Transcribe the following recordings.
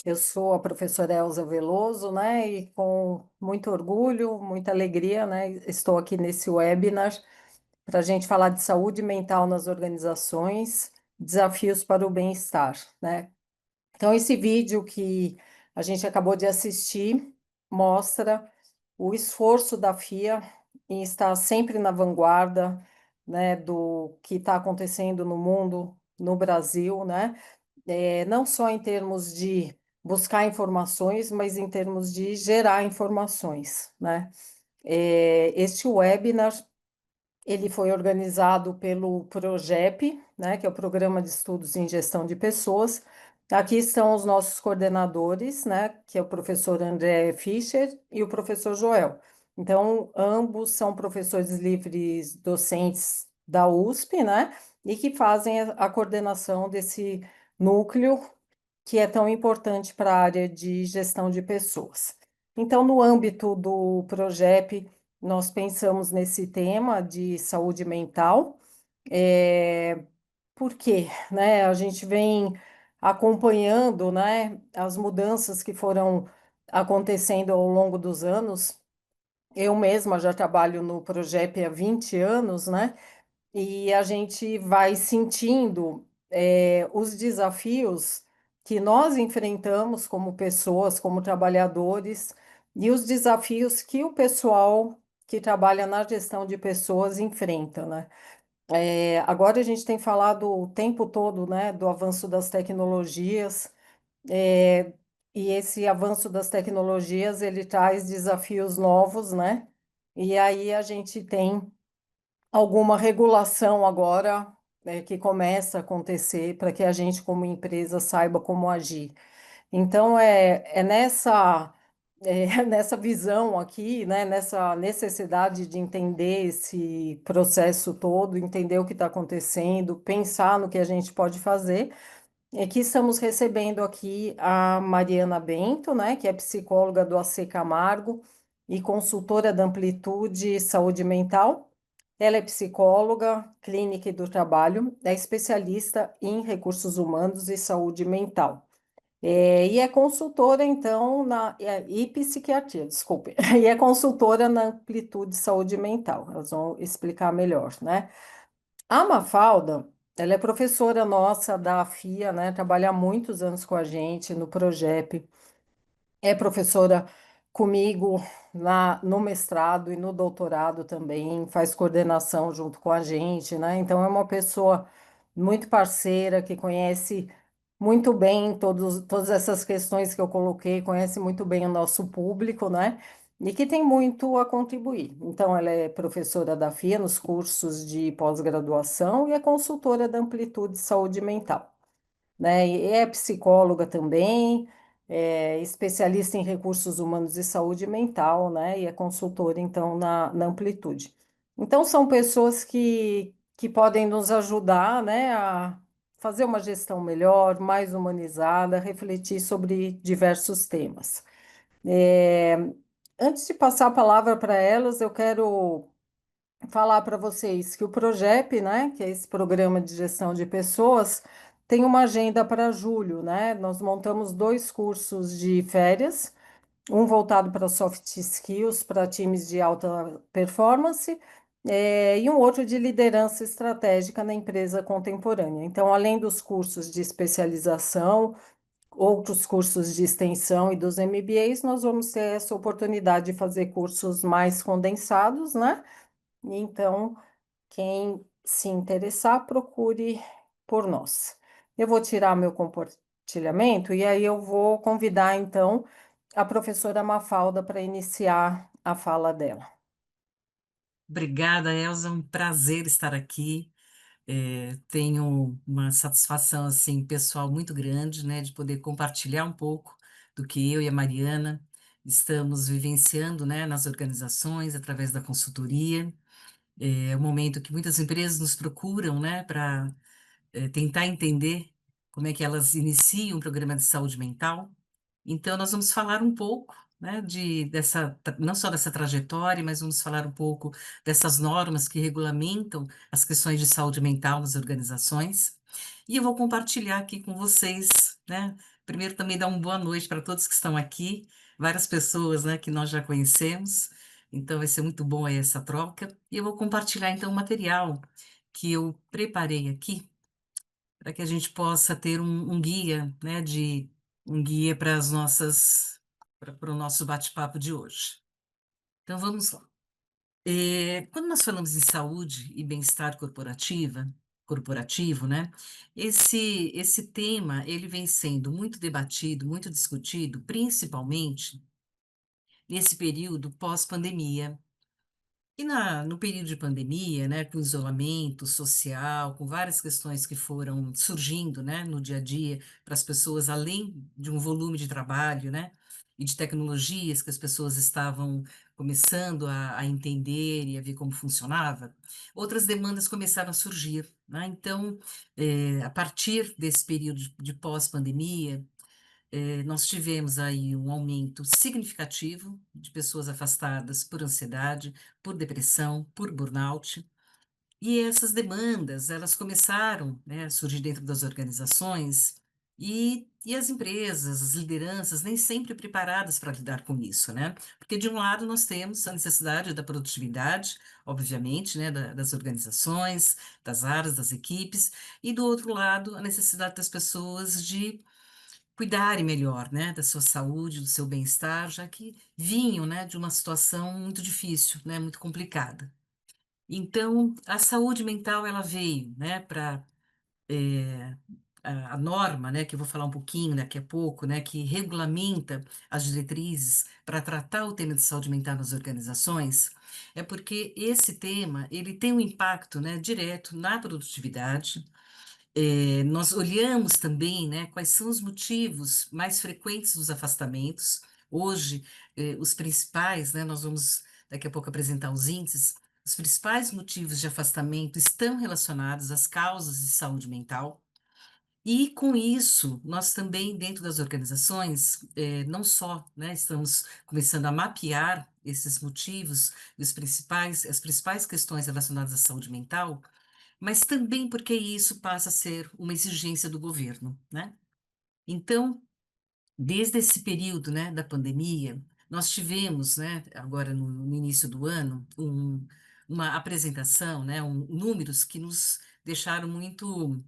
Eu sou a professora Elza Veloso, né? E com muito orgulho, muita alegria, né? Estou aqui nesse webinar para a gente falar de saúde mental nas organizações, desafios para o bem-estar, né? Então, esse vídeo que a gente acabou de assistir mostra o esforço da FIA em estar sempre na vanguarda, né, do que está acontecendo no mundo, no Brasil, né? Não só em termos de buscar informações, mas em termos de gerar informações, né? Este webinar ele foi organizado pelo PROGEP, né, que é o Programa de Estudos em Gestão de Pessoas. Aqui estão os nossos coordenadores, né, que é o professor André Fischer e o professor Joel. Então, ambos são professores livres docentes da USP, né, e que fazem a coordenação desse núcleo que é tão importante para a área de gestão de pessoas. Então, no âmbito do PROGEP, nós pensamos nesse tema de saúde mental. É, por quê? Né? A gente vem acompanhando, né, as mudanças que foram acontecendo ao longo dos anos. Eu mesma já trabalho no PROGEP há 20 anos, né? E a gente vai sentindo os desafios que nós enfrentamos como pessoas, como trabalhadores, e os desafios que o pessoal que trabalha na gestão de pessoas enfrenta, né? Agora a gente tem falado o tempo todo, né, do avanço das tecnologias, é, e esse avanço das tecnologias, ele traz desafios novos, né? E aí a gente tem alguma regulação agora, que começa a acontecer para que a gente, como empresa, saiba como agir. Então, é nessa, nessa visão aqui, né, nessa necessidade de entender esse processo todo, entender o que está acontecendo, pensar no que a gente pode fazer, é que estamos recebendo aqui a Mariana Bento, né, que é psicóloga do AC Camargo e consultora da Amplitude Saúde Mental. Ela é psicóloga, clínica e do trabalho, é especialista em recursos humanos e saúde mental. E é consultora, então, e psiquiatria, desculpe, e é consultora na Amplitude Saúde Mental. Elas vão explicar melhor, né? A Mafalda, ela é professora nossa da FIA, né? Trabalha há muitos anos com a gente no Progep, é professora comigo no mestrado e no doutorado também, faz coordenação junto com a gente, né? Então é uma pessoa muito parceira, que conhece muito bem todas essas questões que eu coloquei, conhece muito bem o nosso público, né? E que tem muito a contribuir. Então, ela é professora da FIA nos cursos de pós-graduação e é consultora da Amplitude Saúde Mental, né? E é psicóloga também, é especialista em recursos humanos e saúde mental, né? E é consultora, então, na Amplitude. Então, são pessoas que podem nos ajudar, né, a fazer uma gestão melhor, mais humanizada, refletir sobre diversos temas. É, Antes de passar a palavra para elas, eu quero falar para vocês que o Progep, né, que é esse programa de gestão de pessoas, tem uma agenda para julho, né? Nós montamos dois cursos de férias, um voltado para soft skills, para times de alta performance, e um outro de liderança estratégica na empresa contemporânea. Então, além dos cursos de especialização, outros cursos de extensão e dos MBAs, nós vamos ter essa oportunidade de fazer cursos mais condensados, né? Então, quem se interessar, procure por nós. Eu vou tirar meu compartilhamento e aí eu vou convidar, então, a professora Mafalda para iniciar a fala dela. Obrigada, Elza. É um prazer estar aqui. Tenho uma satisfação assim pessoal muito grande, né, de poder compartilhar um pouco do que eu e a Mariana estamos vivenciando, né, nas organizações através da consultoria. É um momento que muitas empresas nos procuram, né, para tentar entender como é que elas iniciam um programa de saúde mental. Então, nós vamos falar um pouco, né, não só dessa trajetória, mas vamos falar um pouco dessas normas que regulamentam as questões de saúde mental nas organizações. E eu vou compartilhar aqui com vocês, né, primeiro também dar uma boa noite para todos que estão aqui, várias pessoas, né, que nós já conhecemos, então vai ser muito bom aí essa troca. E eu vou compartilhar então o material que eu preparei aqui para que a gente possa ter um guia, né, um guia para as nossas, para o nosso bate-papo de hoje. Então vamos lá. Quando nós falamos em saúde e bem-estar corporativo, né, esse tema ele vem sendo muito debatido, muito discutido, principalmente nesse período pós-pandemia. E no período de pandemia, né, com isolamento social, com várias questões que foram surgindo, né, no dia a dia para as pessoas, além de um volume de trabalho, né, e de tecnologias que as pessoas estavam começando a entender e a ver como funcionava, outras demandas começaram a surgir, né? Então, a partir desse período de pós-pandemia, nós tivemos aí um aumento significativo de pessoas afastadas por ansiedade, por depressão, por burnout, e essas demandas, elas começaram, né, a surgir dentro das organizações e as empresas, as lideranças, nem sempre preparadas para lidar com isso, né? Porque, de um lado, nós temos a necessidade da produtividade, obviamente, né, das organizações, das áreas, das equipes, e, do outro lado, a necessidade das pessoas de cuidarem melhor, né, da sua saúde, do seu bem-estar, já que vinham, né, de uma situação muito difícil, né, muito complicada. Então, a saúde mental, ela veio, né, para a norma, né, que eu vou falar um pouquinho daqui a pouco, né, que regulamenta as diretrizes para tratar o tema de saúde mental nas organizações, é porque esse tema, ele tem um impacto, né, direto na produtividade. Nós olhamos também, né, quais são os motivos mais frequentes dos afastamentos. Hoje, os principais, né, nós vamos daqui a pouco apresentar os índices, os principais motivos de afastamento estão relacionados às causas de saúde mental. E com isso, nós também, dentro das organizações, não só, né, estamos começando a mapear esses motivos e as principais questões relacionadas à saúde mental, mas também porque isso passa a ser uma exigência do governo, né? Então, desde esse período, né, da pandemia, nós tivemos, né, agora no início do ano, uma apresentação, né, números que nos deixaram muito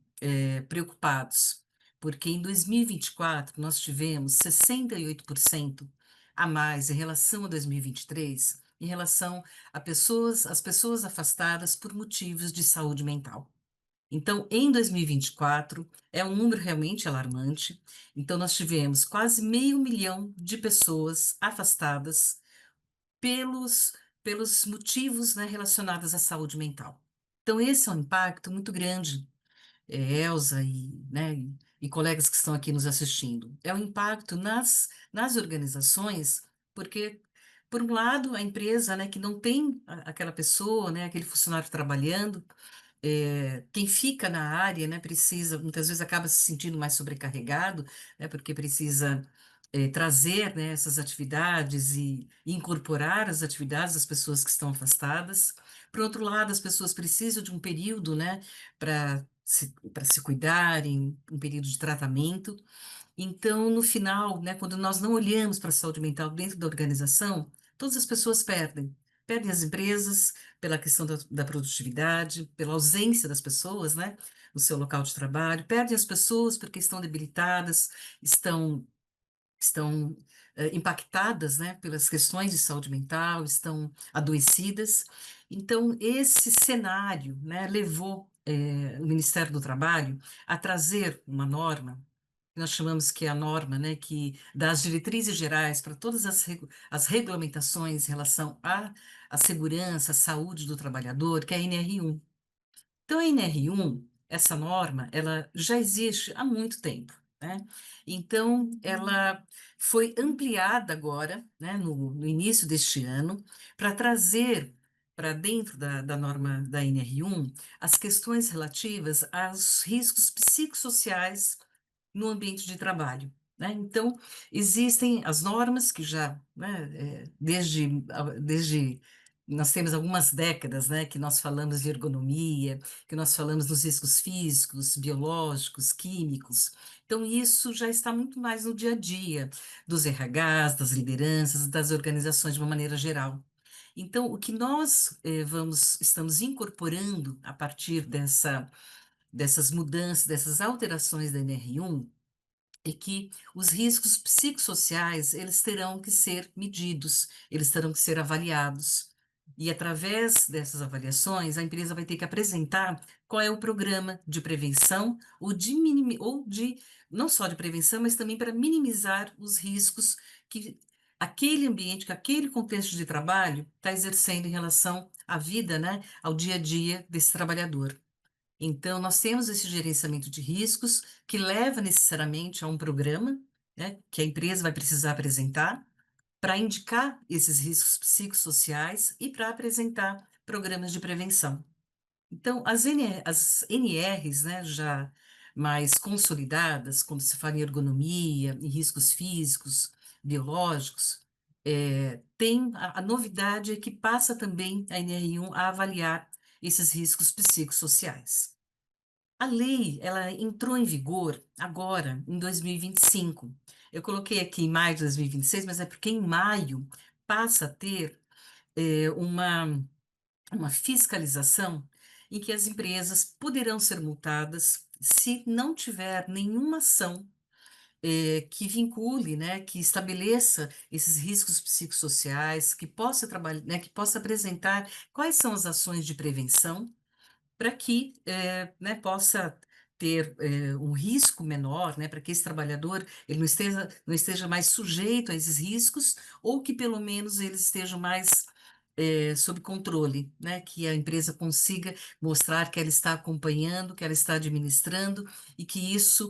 preocupados, porque em 2024 nós tivemos 68% a mais em relação a 2023, em relação às pessoas afastadas por motivos de saúde mental. Então, em 2024, é um número realmente alarmante. Então, nós tivemos quase meio milhão de pessoas afastadas pelos, pelos motivos, né, relacionados à saúde mental. Então, esse é um impacto muito grande, Elsa né, e colegas que estão aqui nos assistindo. É um impacto nas organizações, porque, por um lado, a empresa, né, que não tem aquela pessoa, né, aquele funcionário trabalhando, quem fica na área, né, precisa, muitas vezes acaba se sentindo mais sobrecarregado, né, porque precisa trazer, né, essas atividades e incorporar as atividades das pessoas que estão afastadas. Por outro lado, as pessoas precisam de um período, né, para se cuidarem, um período de tratamento. Então, no final, né, quando nós não olhamos para a saúde mental dentro da organização, todas as pessoas perdem. Perdem as empresas pela questão da produtividade, pela ausência das pessoas, né, no seu local de trabalho, perdem as pessoas porque estão debilitadas, estão estão impactadas, né, pelas questões de saúde mental, estão adoecidas. Então, esse cenário, né, levou o Ministério do Trabalho a trazer uma norma, que nós chamamos que é a norma, né, que dá as diretrizes gerais para todas as regulamentações em relação à segurança, à saúde do trabalhador, que é a NR1. Então, a NR1, essa norma, ela já existe há muito tempo, né? Então, ela foi ampliada agora, né, no início deste ano, para trazer para dentro da norma da NR1 as questões relativas aos riscos psicossociais no ambiente de trabalho. Né? Então, existem as normas que já, né, desde nós temos algumas décadas, né, que nós falamos de ergonomia, que nós falamos dos riscos físicos, biológicos, químicos. Então, isso já está muito mais no dia a dia dos RHs, das lideranças, das organizações de uma maneira geral. Então, o que nós estamos incorporando a partir dessas mudanças, dessas alterações da NR1, é que os riscos psicossociais, eles terão que ser medidos, eles terão que ser avaliados. E através dessas avaliações, a empresa vai ter que apresentar qual é o programa de prevenção ou de não só de prevenção, mas também para minimizar os riscos que aquele ambiente, que aquele contexto de trabalho está exercendo em relação à vida, né, ao dia a dia desse trabalhador. Então, nós temos esse gerenciamento de riscos que leva necessariamente a um programa, né, que a empresa vai precisar apresentar para indicar esses riscos psicossociais e para apresentar programas de prevenção. Então, as NRs, né, já mais consolidadas, quando se fala em ergonomia, em riscos físicos, biológicos, tem a novidade é que passa também a NR1 a avaliar esses riscos psicossociais. A lei, ela entrou em vigor agora, em 2025. Eu coloquei aqui em maio de 2026, mas é porque em maio passa a ter uma fiscalização em que as empresas poderão ser multadas se não tiver nenhuma ação que vincule, né, que estabeleça esses riscos psicossociais, que possa trabalhar, né, que possa apresentar quais são as ações de prevenção para que né, possa ter um risco menor, né, para que esse trabalhador ele não esteja mais sujeito a esses riscos, ou que pelo menos eles estejam mais sob controle, né, que a empresa consiga mostrar que ela está acompanhando, que ela está administrando e que isso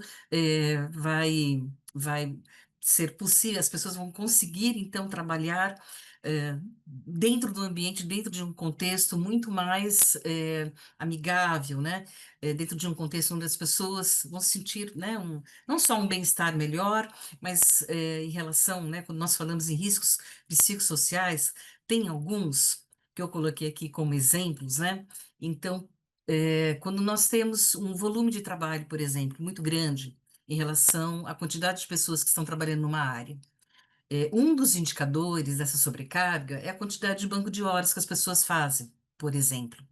vai ser possível, as pessoas vão conseguir então trabalhar dentro do ambiente, dentro de um contexto muito mais amigável, né? Dentro de um contexto onde as pessoas vão sentir, né, não só um bem-estar melhor, mas em relação, né, quando nós falamos em riscos psicossociais, tem alguns que eu coloquei aqui como exemplos, né? Então, quando nós temos um volume de trabalho, por exemplo, muito grande em relação à quantidade de pessoas que estão trabalhando numa área, um dos indicadores dessa sobrecarga é a quantidade de banco de horas que as pessoas fazem, por exemplo.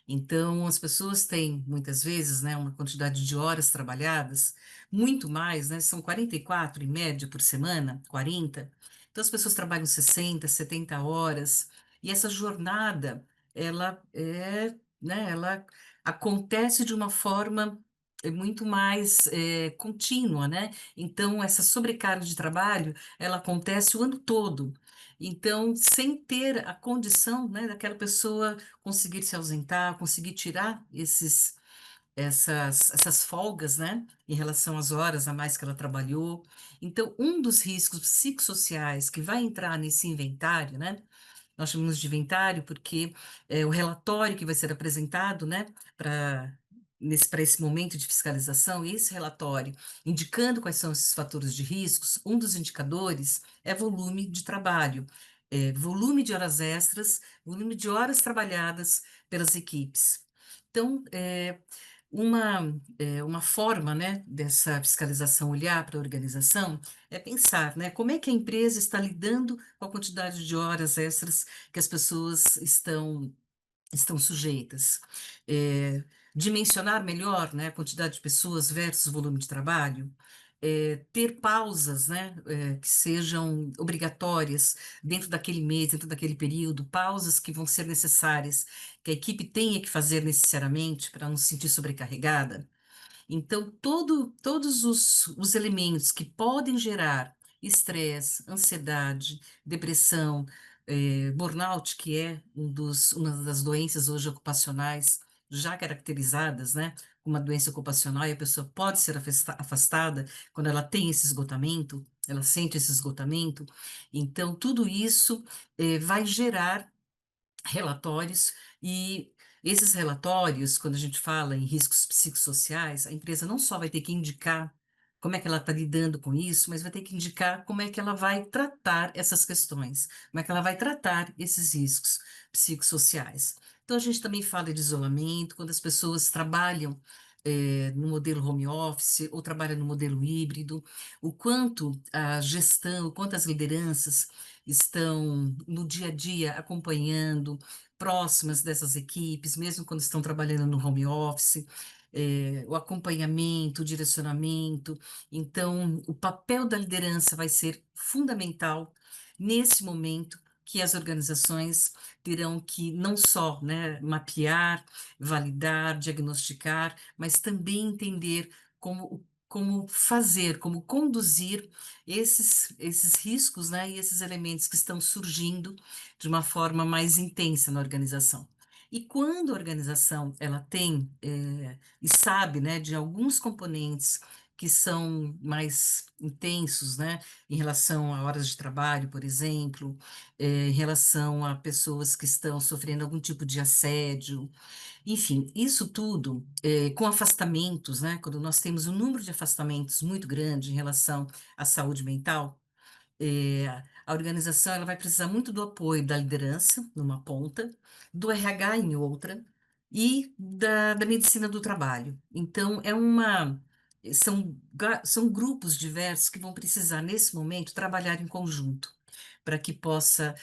Então, as pessoas têm, muitas vezes, né, uma quantidade de horas trabalhadas, muito mais, né, são 44 em média por semana, 40. Então, as pessoas trabalham 60, 70 horas, e essa jornada, ela acontece de uma forma muito mais contínua, né? Então, essa sobrecarga de trabalho, ela acontece o ano todo. Então, sem ter a condição, né, daquela pessoa conseguir se ausentar, conseguir tirar essas folgas, né, em relação às horas a mais que ela trabalhou. Então, um dos riscos psicossociais que vai entrar nesse inventário, né, nós chamamos de inventário porque o relatório que vai ser apresentado, né, para esse momento de fiscalização, e esse relatório indicando quais são esses fatores de riscos, um dos indicadores é volume de trabalho, volume de horas extras, volume de horas trabalhadas pelas equipes. Então, uma forma, né, dessa fiscalização olhar para a organização é pensar, né, como é que a empresa está lidando com a quantidade de horas extras que as pessoas estão sujeitas. É, dimensionar melhor, né, a quantidade de pessoas versus volume de trabalho. Ter pausas, né, que sejam obrigatórias dentro daquele mês, dentro daquele período, pausas que vão ser necessárias, que a equipe tenha que fazer necessariamente para não se sentir sobrecarregada. Então, todos os elementos que podem gerar estresse, ansiedade, depressão, burnout, que é uma das doenças hoje ocupacionais já caracterizadas, né, como uma doença ocupacional, e a pessoa pode ser afastada quando ela tem esse esgotamento, ela sente esse esgotamento. Então, tudo isso, vai gerar relatórios e esses relatórios, quando a gente fala em riscos psicossociais, a empresa não só vai ter que indicar como é que ela está lidando com isso, mas vai ter que indicar como é que ela vai tratar essas questões, como é que ela vai tratar esses riscos psicossociais. Então, a gente também fala de isolamento, quando as pessoas trabalham no modelo home office ou trabalham no modelo híbrido, o quanto a gestão, o quanto as lideranças estão no dia a dia acompanhando, próximas dessas equipes, mesmo quando estão trabalhando no home office, o acompanhamento, o direcionamento. Então, o papel da liderança vai ser fundamental nesse momento que as organizações terão que não só, né, mapear, validar, diagnosticar, mas também entender como fazer, como conduzir esses riscos, né, e esses elementos que estão surgindo de uma forma mais intensa na organização. E quando a organização ela tem e sabe, né, de alguns componentes que são mais intensos, né, em relação a horas de trabalho, por exemplo, em relação a pessoas que estão sofrendo algum tipo de assédio, enfim, isso tudo com afastamentos, né, quando nós temos um número de afastamentos muito grande em relação à saúde mental, a organização ela vai precisar muito do apoio da liderança, numa ponta, do RH em outra, e da medicina do trabalho. Então, são grupos diversos que vão precisar, nesse momento, trabalhar em conjunto, para que possa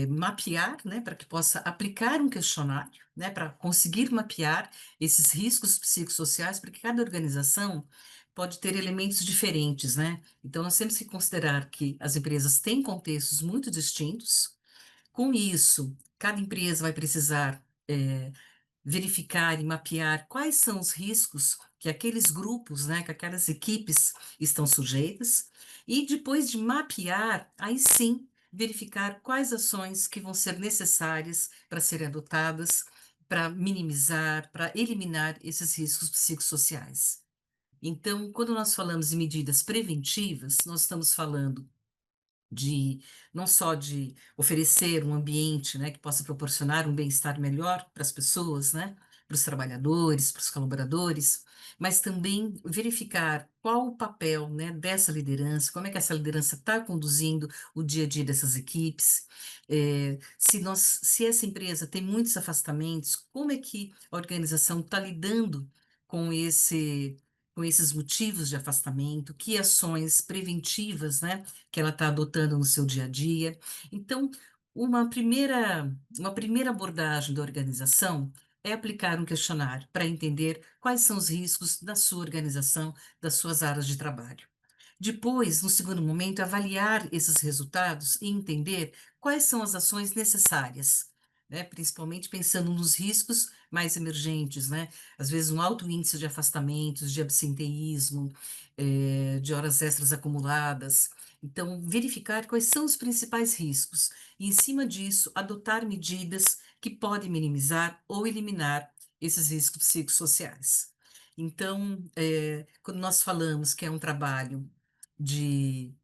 mapear, né, para que possa aplicar um questionário, né, para conseguir mapear esses riscos psicossociais, porque cada organização pode ter elementos diferentes, né? Então, nós temos que considerar que as empresas têm contextos muito distintos. Com isso, cada empresa vai precisar verificar e mapear quais são os riscos que aqueles grupos, né, que aquelas equipes estão sujeitas, e depois de mapear, aí sim, verificar quais ações que vão ser necessárias para serem adotadas para minimizar, para eliminar esses riscos psicossociais. Então, quando nós falamos em medidas preventivas, nós estamos falando de não só de oferecer um ambiente, né, que possa proporcionar um bem-estar melhor para as pessoas, né, para os trabalhadores, para os colaboradores, mas também verificar qual o papel, né, dessa liderança, como é que essa liderança está conduzindo o dia a dia dessas equipes, se essa empresa tem muitos afastamentos, como é que a organização está lidando com com esses motivos de afastamento, que ações preventivas, né, que ela está adotando no seu dia a dia. Então, uma primeira abordagem da organização é aplicar um questionário para entender quais são os riscos da sua organização, das suas áreas de trabalho. Depois, no segundo momento, avaliar esses resultados e entender quais são as ações necessárias, né? Principalmente pensando nos riscos mais emergentes, né? Às vezes, um alto índice de afastamentos, de absenteísmo, de horas extras acumuladas. Então, verificar quais são os principais riscos e, em cima disso, adotar medidas que podem minimizar ou eliminar esses riscos psicossociais. Então, quando nós falamos que é um trabalho de,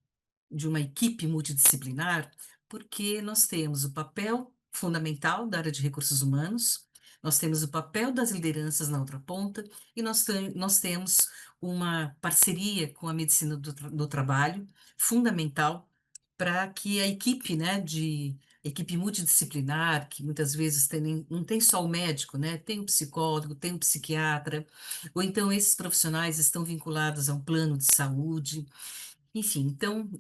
de uma equipe multidisciplinar, porque nós temos o papel fundamental da área de recursos humanos, nós temos o papel das lideranças na outra ponta, e nós temos uma parceria com a medicina do trabalho, fundamental para que a equipe, né, de equipe multidisciplinar, que muitas vezes não tem só o médico, né, tem o psicólogo, tem o psiquiatra, ou então esses profissionais estão vinculados a um plano de saúde, enfim, então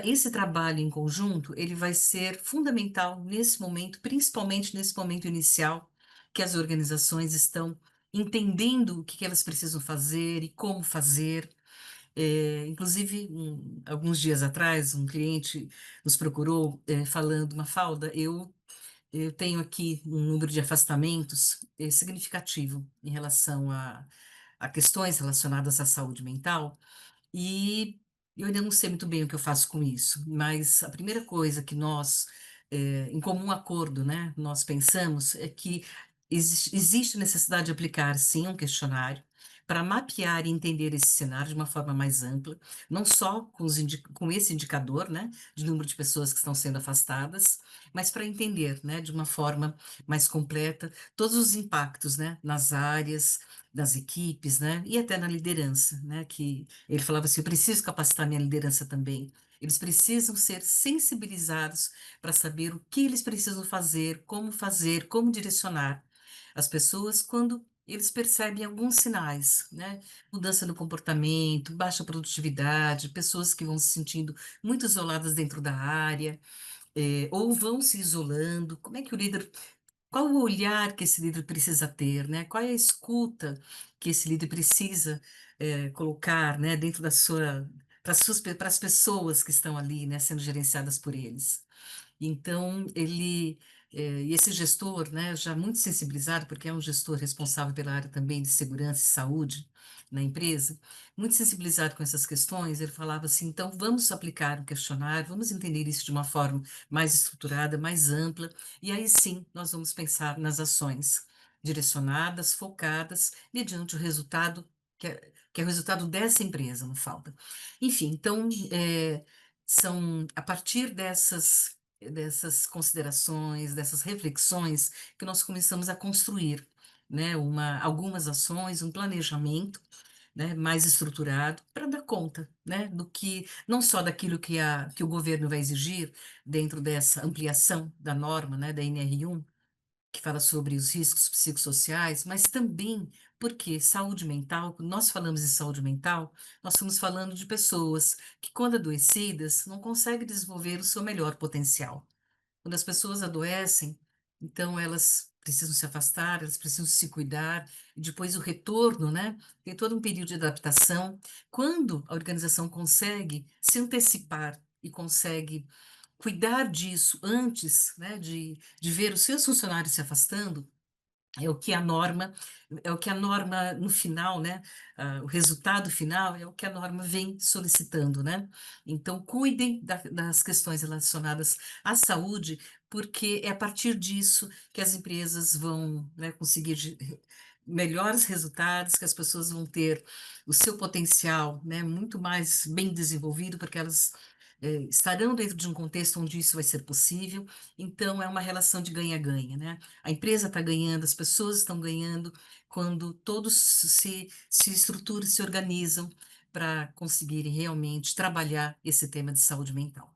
esse trabalho em conjunto, ele vai ser fundamental nesse momento, principalmente nesse momento inicial, que as organizações estão entendendo o que elas precisam fazer e como fazer. Inclusive, alguns dias atrás, um cliente nos procurou, falando, Mafalda, eu tenho aqui um número de afastamentos, significativo em relação a questões relacionadas à saúde mental, e eu ainda não sei muito bem o que eu faço com isso, mas a primeira coisa que nós, em comum acordo, né, nós pensamos é que existe necessidade de aplicar, sim, um questionário para mapear e entender esse cenário de uma forma mais ampla, não só com, com esse indicador, né, de número de pessoas que estão sendo afastadas, mas para entender, né, de uma forma mais completa todos os impactos, né, nas áreas, nas equipes, né, e até na liderança, né, que ele falava assim, eu preciso capacitar minha liderança também. Eles precisam ser sensibilizados para saber o que eles precisam fazer, como direcionar as pessoas quando eles percebem alguns sinais, né? Mudança no comportamento, baixa produtividade, pessoas que vão se sentindo muito isoladas dentro da área, ou vão se isolando. Como é que o líder, qual o olhar que esse líder precisa ter, né? Qual é a escuta que esse líder precisa, colocar, né, dentro da sua, para as pessoas que estão ali, né, sendo gerenciadas por eles? Então, e esse gestor, né, já muito sensibilizado, porque é um gestor responsável pela área também de segurança e saúde na empresa, muito sensibilizado com essas questões, ele falava assim: então, vamos aplicar o questionário, vamos entender isso de uma forma mais estruturada, mais ampla, e aí sim nós vamos pensar nas ações direcionadas, focadas, mediante o resultado. Que é o resultado dessa empresa, não falta. Enfim, então, são a partir dessas considerações, dessas reflexões, que nós começamos a construir, né, algumas ações, um planejamento, né, mais estruturado para dar conta, né, do que não só daquilo que o governo vai exigir dentro dessa ampliação da norma, né, da NR1, que fala sobre os riscos psicossociais, mas também porque saúde mental, quando nós falamos de saúde mental, nós estamos falando de pessoas que, quando adoecidas, não conseguem desenvolver o seu melhor potencial. Quando as pessoas adoecem, então elas precisam se afastar, elas precisam se cuidar, e depois o retorno, né? Tem todo um período de adaptação. Quando a organização consegue se antecipar e consegue cuidar disso antes, né, de ver os seus funcionários se afastando, é o que a norma, é o que a norma no final, né? O resultado final é o que a norma vem solicitando, né? Então, cuidem das questões relacionadas à saúde, porque é a partir disso que as empresas vão, né, conseguir melhores resultados, que as pessoas vão ter o seu potencial, né, muito mais bem desenvolvido, porque elas estarão dentro de um contexto onde isso vai ser possível. Então, é uma relação de ganha-ganha, né? A empresa está ganhando, as pessoas estão ganhando quando todos se estruturam, se organizam para conseguirem realmente trabalhar esse tema de saúde mental.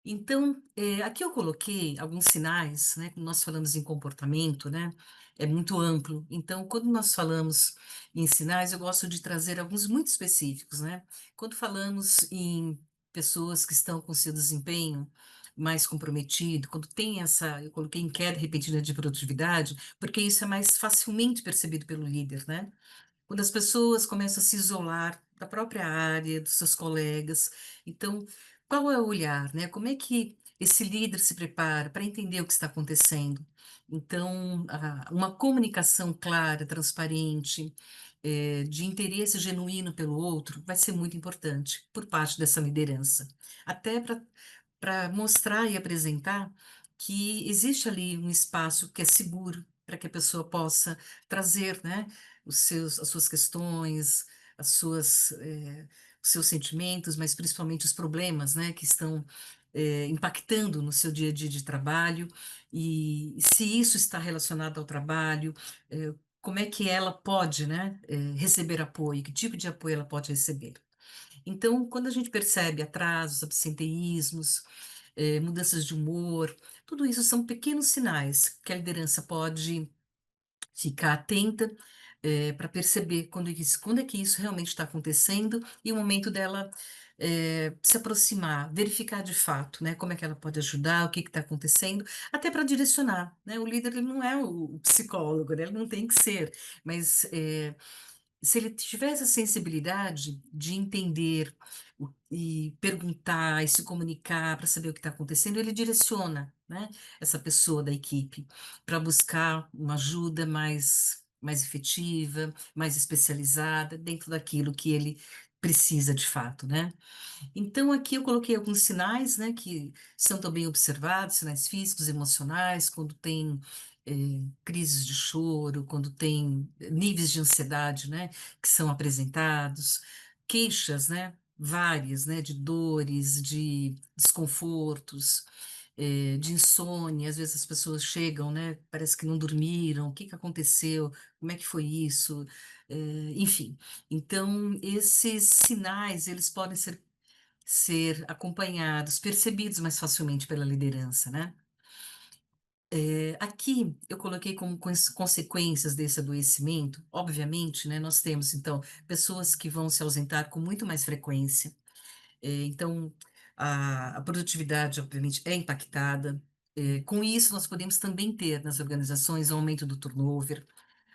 Então, aqui eu coloquei alguns sinais, né? Quando nós falamos em comportamento, né? É muito amplo. Então, quando nós falamos em sinais, eu gosto de trazer alguns muito específicos, né? Quando falamos em pessoas que estão com seu desempenho mais comprometido, quando tem essa, eu coloquei em queda repentina de produtividade, porque isso é mais facilmente percebido pelo líder, né? Quando as pessoas começam a se isolar da própria área, dos seus colegas. Então, qual é o olhar, né? Como é que esse líder se prepara para entender o que está acontecendo? Então, uma comunicação clara, transparente, de interesse genuíno pelo outro, vai ser muito importante por parte dessa liderança. Até para mostrar e apresentar que existe ali um espaço que é seguro para que a pessoa possa trazer, né, as suas questões, as suas, os seus sentimentos, mas principalmente os problemas, né, que estão impactando no seu dia a dia de trabalho, e se isso está relacionado ao trabalho, como é que ela pode, né, receber apoio, que tipo de apoio ela pode receber. Então, quando a gente percebe atrasos, absenteísmos, mudanças de humor, tudo isso são pequenos sinais que a liderança pode ficar atenta, para perceber quando é que isso realmente está acontecendo e o momento dela se aproximar, verificar de fato, né, como é que ela pode ajudar, o que está acontecendo, até para direcionar, né? O líder ele não é o psicólogo, né? Ele não tem que ser, mas se ele tiver essa sensibilidade de entender e perguntar e se comunicar para saber o que está acontecendo, ele direciona, né, essa pessoa da equipe para buscar uma ajuda mais efetiva, mais especializada dentro daquilo que ele precisa de fato, né? Então, aqui eu coloquei alguns sinais, né, que são também observados, sinais físicos, emocionais, quando tem crises de choro, quando tem níveis de ansiedade, né, que são apresentados, queixas, né, várias, né, de dores, de desconfortos, de insônia. Às vezes as pessoas chegam, né, parece que não dormiram, o que que aconteceu, como é que foi isso, enfim. Então, esses sinais, eles podem ser acompanhados, percebidos mais facilmente pela liderança, né? Aqui eu coloquei como consequências desse adoecimento, obviamente, né, nós temos então pessoas que vão se ausentar com muito mais frequência, então a produtividade, obviamente, é impactada. Com isso, nós podemos também ter nas organizações o aumento do turnover,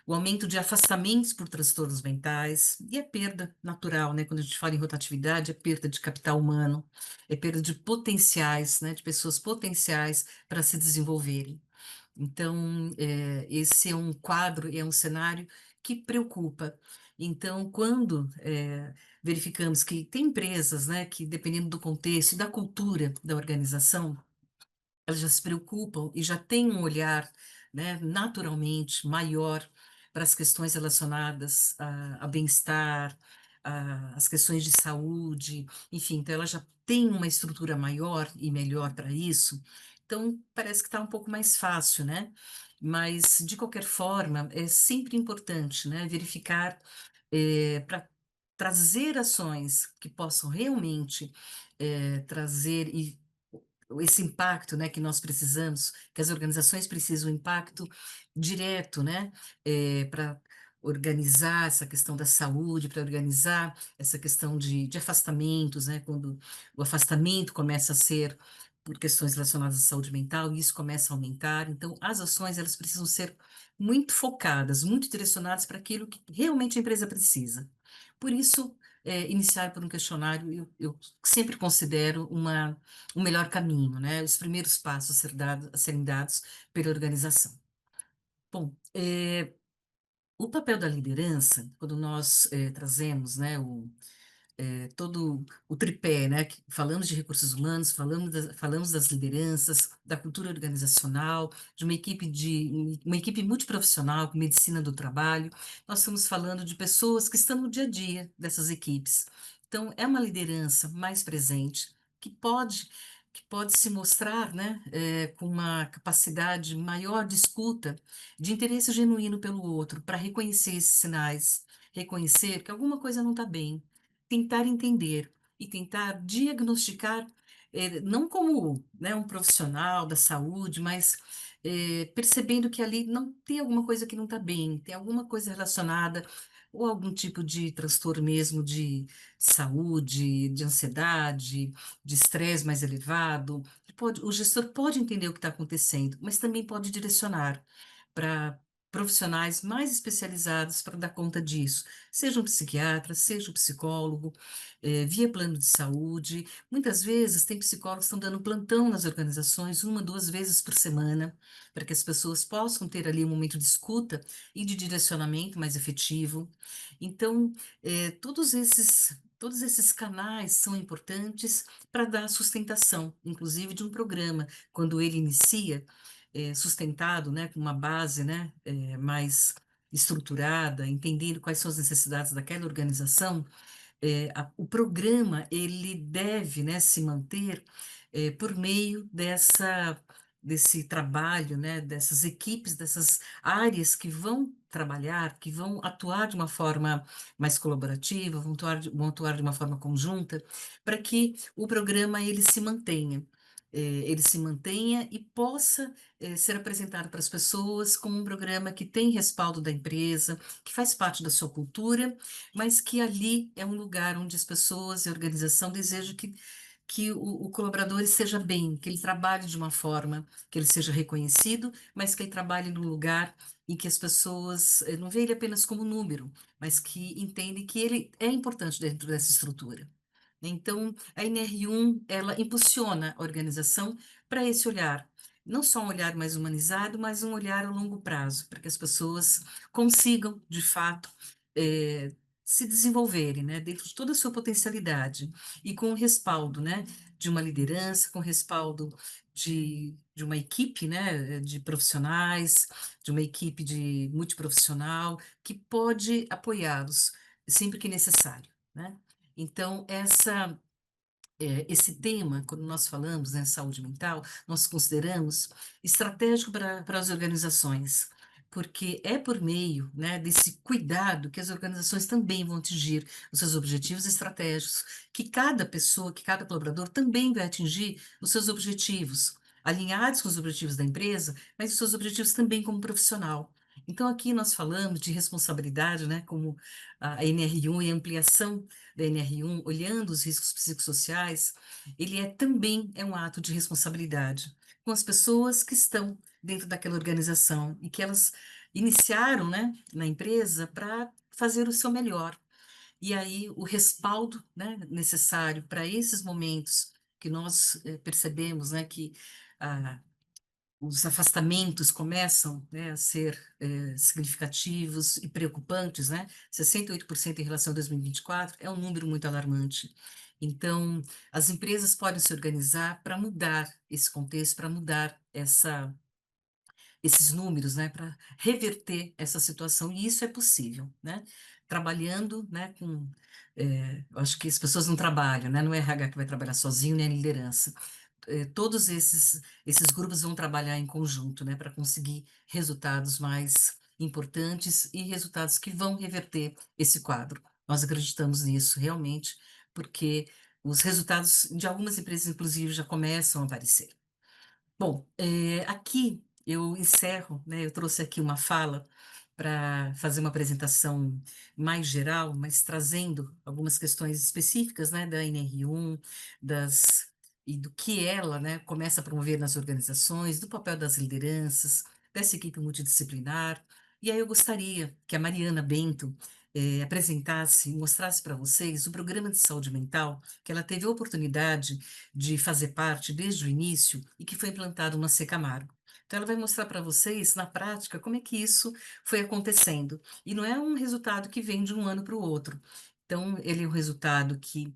o aumento de afastamentos por transtornos mentais e a perda natural, né? Quando a gente fala em rotatividade, é perda de capital humano, é perda de potenciais, né? De pessoas potenciais para se desenvolverem. Então, esse é um quadro, é um cenário que preocupa. Então, quando verificamos que tem empresas, né, que dependendo do contexto e da cultura da organização, elas já se preocupam e já têm um olhar, né, naturalmente maior para as questões relacionadas a bem-estar, as questões de saúde, enfim, então ela já tem uma estrutura maior e melhor para isso, então parece que está um pouco mais fácil, né? Mas, de qualquer forma, é sempre importante, né, verificar para trazer ações que possam realmente trazer esse impacto, né, que nós precisamos, que as organizações precisam, um impacto direto, né, para organizar essa questão da saúde, para organizar essa questão de afastamentos, né, quando o afastamento começa a ser por questões relacionadas à saúde mental, e isso começa a aumentar. Então, as ações, elas precisam ser muito focadas, muito direcionadas para aquilo que realmente a empresa precisa. Por isso, iniciar por um questionário, eu sempre considero o melhor caminho, né? Os primeiros passos a serem dados pela organização. Bom, o papel da liderança, quando nós trazemos, né, todo o tripé, né? Falamos de recursos humanos, falamos das lideranças, da cultura organizacional, de uma equipe multiprofissional com medicina do trabalho. Nós estamos falando de pessoas que estão no dia a dia dessas equipes. Então, é uma liderança mais presente que pode se mostrar, né, com uma capacidade maior de escuta, de interesse genuíno pelo outro, para reconhecer esses sinais, reconhecer que alguma coisa não está bem, tentar entender e tentar diagnosticar, não como, né, um profissional da saúde, mas percebendo que ali não tem alguma coisa que não está bem, tem alguma coisa relacionada ou algum tipo de transtorno mesmo de saúde, de ansiedade, de estresse mais elevado. O gestor pode entender o que está acontecendo, mas também pode direcionar para profissionais mais especializados para dar conta disso, seja um psiquiatra, seja um psicólogo, via plano de saúde. Muitas vezes tem psicólogos que estão dando plantão nas organizações, uma, duas vezes por semana, para que as pessoas possam ter ali um momento de escuta e de direcionamento mais efetivo. Então, todos esses canais são importantes para dar sustentação, inclusive de um programa, quando ele inicia, sustentado, né, com uma base, né, mais estruturada, entendendo quais são as necessidades daquela organização, o programa ele deve, né, se manter por meio desse trabalho, né, dessas equipes, dessas áreas que vão trabalhar, que vão atuar de uma forma mais colaborativa, vão atuar de uma forma conjunta, para que o programa ele se mantenha e possa ser apresentado para as pessoas como um programa que tem respaldo da empresa, que faz parte da sua cultura, mas que ali é um lugar onde as pessoas e a organização desejam que o colaborador esteja bem, que ele trabalhe de uma forma que ele seja reconhecido, mas que ele trabalhe num lugar em que as pessoas não veem ele apenas como número, mas que entendem que ele é importante dentro dessa estrutura. Então, a NR1, ela impulsiona a organização para esse olhar, não só um olhar mais humanizado, mas um olhar a longo prazo, para que as pessoas consigam, de fato, se desenvolverem, né, dentro de toda a sua potencialidade e com o respaldo, né, de uma liderança, com respaldo de uma equipe, né, de profissionais, de uma equipe de multiprofissional, que pode apoiá-los sempre que necessário, né? Então, esse tema, quando nós falamos, né, saúde mental, nós consideramos estratégico para as organizações, porque é por meio, né, desse cuidado que as organizações também vão atingir os seus objetivos estratégicos, que cada pessoa, que cada colaborador também vai atingir os seus objetivos, alinhados com os objetivos da empresa, mas os seus objetivos também como profissional. Então, aqui nós falamos de responsabilidade, né, como a NR1 e a ampliação da NR1, olhando os riscos psicossociais, ele também é um ato de responsabilidade com as pessoas que estão dentro daquela organização e que elas iniciaram, né, na empresa para fazer o seu melhor. E aí o respaldo, né, necessário para esses momentos que nós percebemos, né, que ah, os afastamentos começam, né, a ser significativos e preocupantes, né? 68% em relação a 2024 é um número muito alarmante. Então, as empresas podem se organizar para mudar esse contexto, para mudar esses números, né, para reverter essa situação, e isso é possível, né? Trabalhando, né, eu acho que as pessoas não trabalham, né? Não é RH que vai trabalhar sozinho, nem a liderança. Todos esses grupos vão trabalhar em conjunto, né, para conseguir resultados mais importantes e resultados que vão reverter esse quadro. Nós acreditamos nisso realmente, porque os resultados de algumas empresas, inclusive, já começam a aparecer. Bom, aqui eu encerro, né? Eu trouxe aqui uma fala para fazer uma apresentação mais geral, mas trazendo algumas questões específicas, né, da NR1, e do que ela, né, começa a promover nas organizações, do papel das lideranças, dessa equipe multidisciplinar. E aí eu gostaria que a Mariana Bento apresentasse, mostrasse para vocês o programa de saúde mental que ela teve a oportunidade de fazer parte desde o início e que foi implantado no Camargo. Então, ela vai mostrar para vocês, na prática, como é que isso foi acontecendo. E não é um resultado que vem de um ano para o outro. Então, ele é um resultado que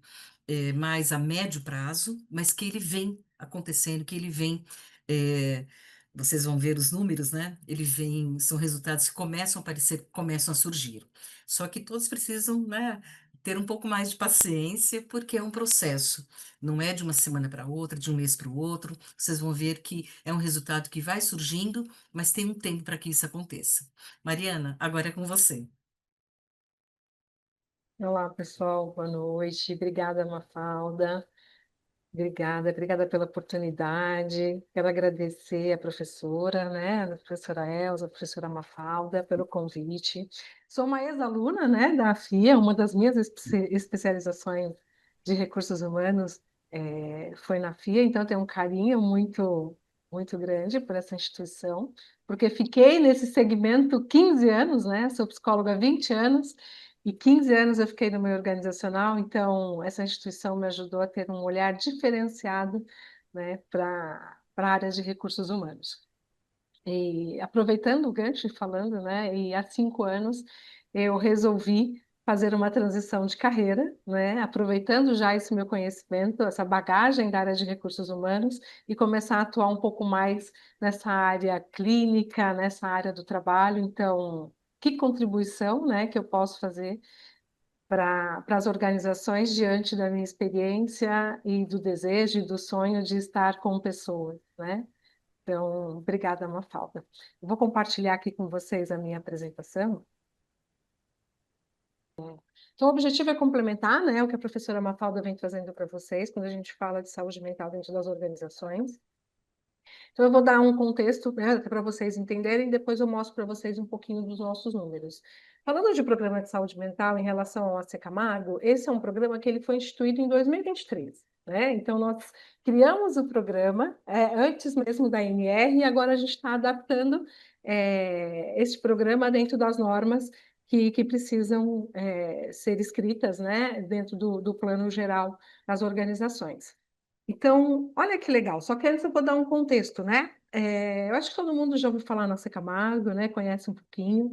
é mais a médio prazo, mas que ele vem acontecendo, que ele vem. é, Vocês vão ver os números, né? Ele vem, são resultados que começam a aparecer, começam a surgir. Só que todos precisam, né, ter um pouco mais de paciência, porque é um processo. Não é de uma semana para outra, de um mês para o outro. Vocês vão ver que é um resultado que vai surgindo, mas tem um tempo para que isso aconteça. Mariana, agora é com você. Olá, pessoal, boa noite. Obrigada, Mafalda. Obrigada pela oportunidade. Quero agradecer a professora, né, a professora Elza, a professora Mafalda, pelo convite. Sou uma ex-aluna, né, da FIA, uma das minhas especializações de recursos humanos foi na FIA, então eu tenho um carinho muito grande por essa instituição, porque fiquei nesse segmento 15 anos, né, sou psicóloga há 20 anos, e 15 anos eu fiquei no meio organizacional, então essa instituição me ajudou a ter um olhar diferenciado, né, para áreas de recursos humanos. E aproveitando o gancho e falando, né, e há 5 anos eu resolvi fazer uma transição de carreira, né, aproveitando já esse meu conhecimento, essa bagagem da área de recursos humanos e começar a atuar um pouco mais nessa área clínica, nessa área do trabalho. Então, que contribuição, né, que eu posso fazer para as organizações diante da minha experiência e do desejo e do sonho de estar com pessoas, né? Então, obrigada, Mafalda. Eu vou compartilhar aqui com vocês a minha apresentação. Então, o objetivo é complementar, né, o que a professora Mafalda vem trazendo para vocês quando a gente fala de saúde mental dentro das organizações. Então, eu vou dar um contexto, né, para vocês entenderem, e depois eu mostro para vocês um pouquinho dos nossos números. Falando de programa de saúde mental em relação ao AC Camargo, esse é um programa que ele foi instituído em 2023, né? Então, nós criamos o programa antes mesmo da NR e agora a gente está adaptando esse programa dentro das normas que precisam ser escritas, né, dentro do plano geral das organizações. Então, olha que legal. Só que antes eu vou dar um contexto, né? Eu acho que todo mundo já ouviu falar na Camargo, né? Conhece um pouquinho.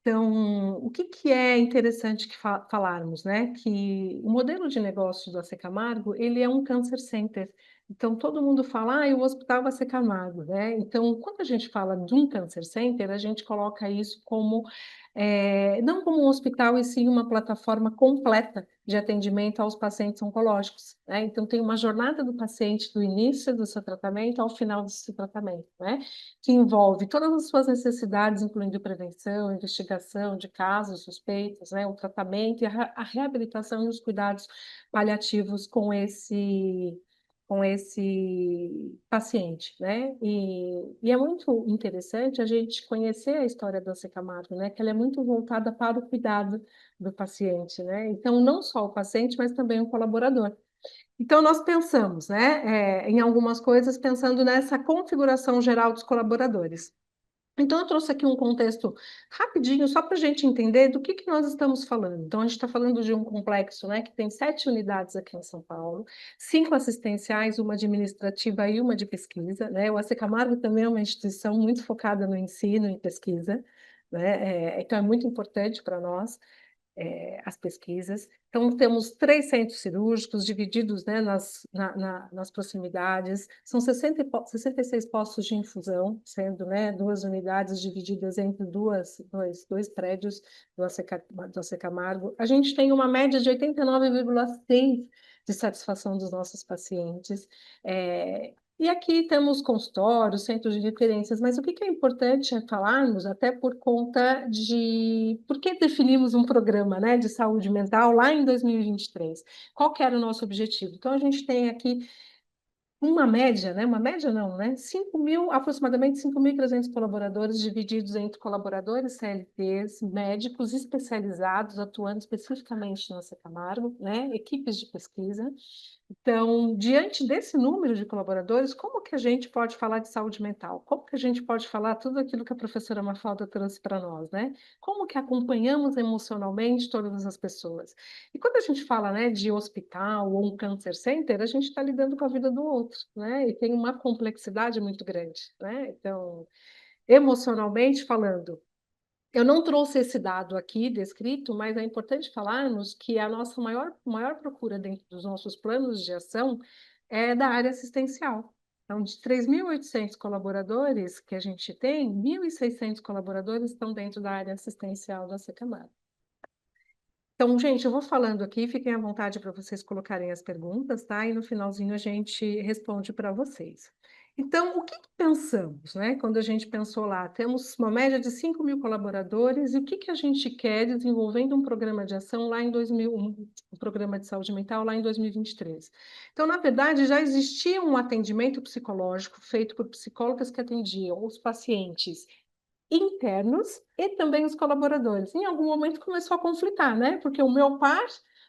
Então, o que que é interessante que falarmos, né? Que o modelo de negócio do AC Camargo, ele é um cancer center. Então, todo mundo fala, o hospital AC Camargo, né? Então, quando a gente fala de um cancer center, a gente coloca isso como, não como um hospital, e sim uma plataforma completa de atendimento aos pacientes oncológicos, né? Então, tem uma jornada do paciente do início do seu tratamento ao final do seu tratamento, né? Que envolve todas as suas necessidades, incluindo prevenção, investigação de casos suspeitos, né? O tratamento e a reabilitação e os cuidados paliativos com esse paciente, né? E é muito interessante a gente conhecer a história da AC Camargo, né? Que ela é muito voltada para o cuidado do paciente, né? Então, não só o paciente, mas também o colaborador. Então, nós pensamos, né, em algumas coisas, pensando nessa configuração geral dos colaboradores. Então, eu trouxe aqui um contexto rapidinho, só para a gente entender do que nós estamos falando. Então, a gente está falando de um complexo, né, que tem 7 unidades aqui em São Paulo, 5 assistenciais, uma administrativa e uma de pesquisa, né? O AC Camargo também é uma instituição muito focada no ensino e pesquisa, né? Então, é muito importante para nós as pesquisas. Então, temos 3 centros cirúrgicos divididos, né, nas proximidades. São 66 postos de infusão, sendo, né, 2 unidades divididas entre dois prédios do AC Camargo. A gente tem uma média de 89,6 de satisfação dos nossos pacientes. E aqui temos consultórios, centros de referências, mas o que é importante é falarmos, até por conta de por que definimos um programa, né, de saúde mental lá em 2023. Qual que era o nosso objetivo? Então, a gente tem aqui uma média, né? Uma média não, né? 5.000, aproximadamente 5.300 colaboradores, divididos entre colaboradores CLTs, médicos especializados, atuando especificamente no AC Camargo, né? Equipes de pesquisa. Então, diante desse número de colaboradores, como que a gente pode falar de saúde mental? Como que a gente pode falar tudo aquilo que a professora Mafalda trouxe para nós, né? Como que acompanhamos emocionalmente todas as pessoas? E quando a gente fala, né, de hospital ou um cancer center, a gente está lidando com a vida do outro, né? E tem uma complexidade muito grande, né? Então, emocionalmente falando, eu não trouxe esse dado aqui descrito, mas é importante falarmos que a nossa maior procura dentro dos nossos planos de ação é da área assistencial. Então, de 3.800 colaboradores que a gente tem, 1.600 colaboradores estão dentro da área assistencial da Secamar. Então, gente, eu vou falando aqui, fiquem à vontade para vocês colocarem as perguntas, tá? E no finalzinho a gente responde para vocês. Então, o que pensamos, né? Quando a gente pensou lá, temos uma média de 5.000 colaboradores, e o que a gente quer desenvolvendo um programa de ação lá em 2000, um programa de saúde mental lá em 2023. Então, na verdade, já existia um atendimento psicológico feito por psicólogas que atendiam os pacientes internos e também os colaboradores. Em algum momento começou a conflitar, né? Porque o meu par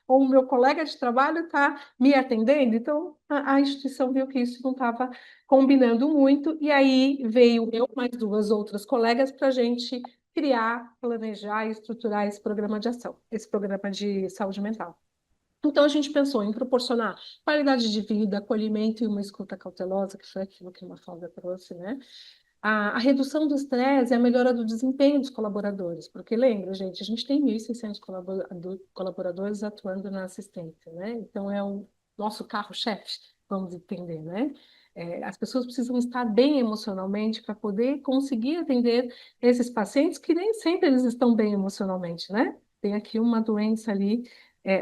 ou o meu colega de trabalho está me atendendo, então a instituição viu que isso não estava combinando muito, e aí veio eu mais 2 outras colegas para a gente criar, planejar e estruturar esse programa de ação, esse programa de saúde mental. Então, a gente pensou em proporcionar qualidade de vida, acolhimento e uma escuta cautelosa, que foi aquilo que a Mafalda trouxe, né? A redução do estresse e a melhora do desempenho dos colaboradores, porque lembra, gente, a gente tem 1.600 colaboradores atuando na assistência, né? Então, é o nosso carro-chefe, vamos entender, né? As pessoas precisam estar bem emocionalmente para poder conseguir atender esses pacientes que nem sempre eles estão bem emocionalmente, né? Tem aqui uma doença ali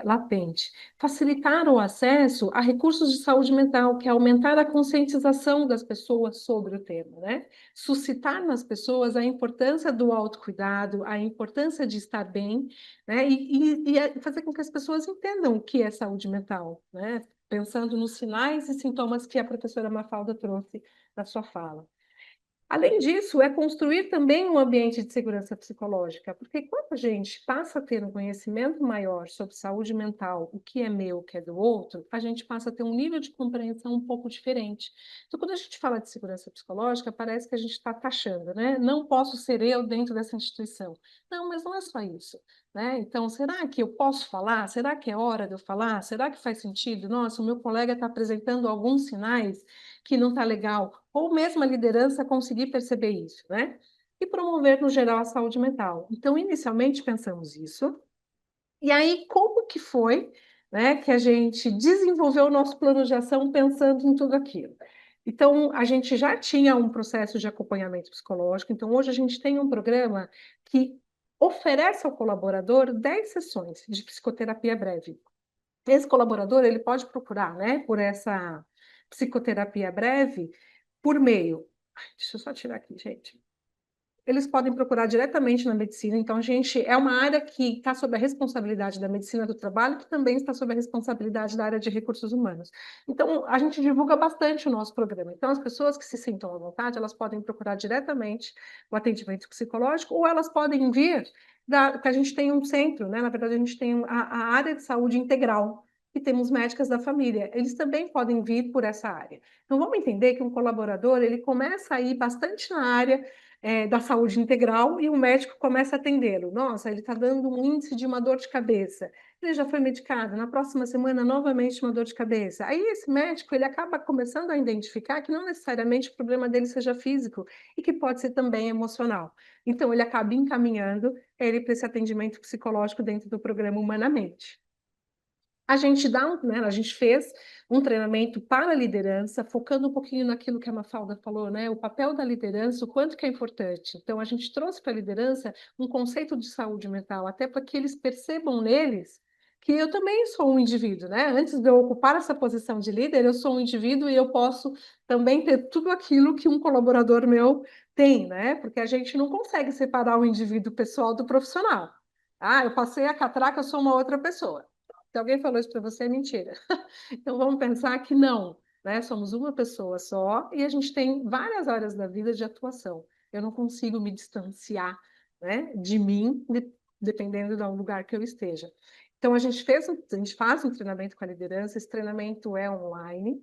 latente. Facilitar o acesso a recursos de saúde mental, que é aumentar a conscientização das pessoas sobre o tema, né? Suscitar nas pessoas a importância do autocuidado, a importância de estar bem, né? E fazer com que as pessoas entendam o que é saúde mental, né? Pensando nos sinais e sintomas que a professora Mafalda trouxe na sua fala. Além disso, é construir também um ambiente de segurança psicológica, porque quando a gente passa a ter um conhecimento maior sobre saúde mental, o que é meu, o que é do outro, a gente passa a ter um nível de compreensão um pouco diferente. Então, quando a gente fala de segurança psicológica, parece que a gente está taxando, né? Não posso ser eu dentro dessa instituição. Não, mas não é só isso, né? Então, será que eu posso falar? Será que é hora de eu falar? Será que faz sentido? Nossa, o meu colega está apresentando alguns sinais que não está legal, ou mesmo a liderança conseguir perceber isso, né? e promover, no geral, a saúde mental. Então, inicialmente, pensamos isso. E aí, como que foi, né, que a gente desenvolveu o nosso plano de ação pensando em tudo aquilo? Então, a gente já tinha um processo de acompanhamento psicológico, então hoje a gente tem um programa que oferece ao colaborador 10 sessões de psicoterapia breve. Esse colaborador, ele pode procurar, né, por essa psicoterapia breve, por meio... Ai, deixa eu só tirar aqui, gente. Eles podem procurar diretamente na medicina, então, a gente é uma área que está sob a responsabilidade da medicina do trabalho, que também está sob a responsabilidade da área de recursos humanos. Então, a gente divulga bastante o nosso programa. Então, as pessoas que se sintam à vontade, elas podem procurar diretamente o atendimento psicológico, ou elas podem vir, que a gente tem um centro, né? Na verdade, a gente tem a área de saúde integral, e temos médicas da família. Eles também podem vir por essa área. Então, vamos entender que um colaborador, ele começa a ir bastante na área da saúde integral e o médico começa a atendê-lo. Nossa, ele está dando um índice de uma dor de cabeça. Ele já foi medicado, na próxima semana novamente uma dor de cabeça. Aí esse médico ele acaba começando a identificar que não necessariamente o problema dele seja físico e que pode ser também emocional. Então ele acaba encaminhando ele para esse atendimento psicológico dentro do programa Humanamente. A gente fez um treinamento para a liderança, focando um pouquinho naquilo que a Mafalda falou, né? O papel da liderança, o quanto que é importante. Então, a gente trouxe para a liderança um conceito de saúde mental, até para que eles percebam neles que eu também sou um indivíduo, né? Antes de eu ocupar essa posição de líder, eu sou um indivíduo e eu posso também ter tudo aquilo que um colaborador meu tem, né? Porque a gente não consegue separar o indivíduo pessoal do profissional. Ah, eu passei a catraca, eu sou uma outra pessoa. Se alguém falou isso para você, é mentira. Então vamos pensar que não, né? Somos uma pessoa só e a gente tem várias áreas da vida de atuação. Eu não consigo me distanciar, né, de mim, dependendo do lugar que eu esteja. Então a gente faz um treinamento com a liderança, esse treinamento é online.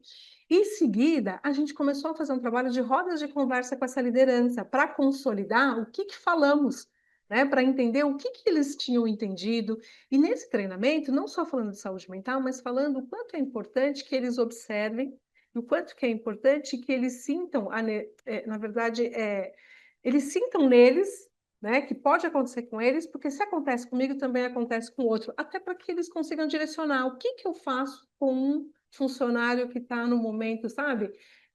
Em seguida, a gente começou a fazer um trabalho de rodas de conversa com essa liderança para consolidar o que falamos, né, para entender o que eles tinham entendido. E nesse treinamento, não só falando de saúde mental, mas falando o quanto é importante que eles observem, o quanto que é importante que eles sintam, na verdade, eles sintam neles, né, que pode acontecer com eles, porque se acontece comigo, também acontece com o outro, até para que eles consigam direcionar o que eu faço com um funcionário que está no momento, sabe?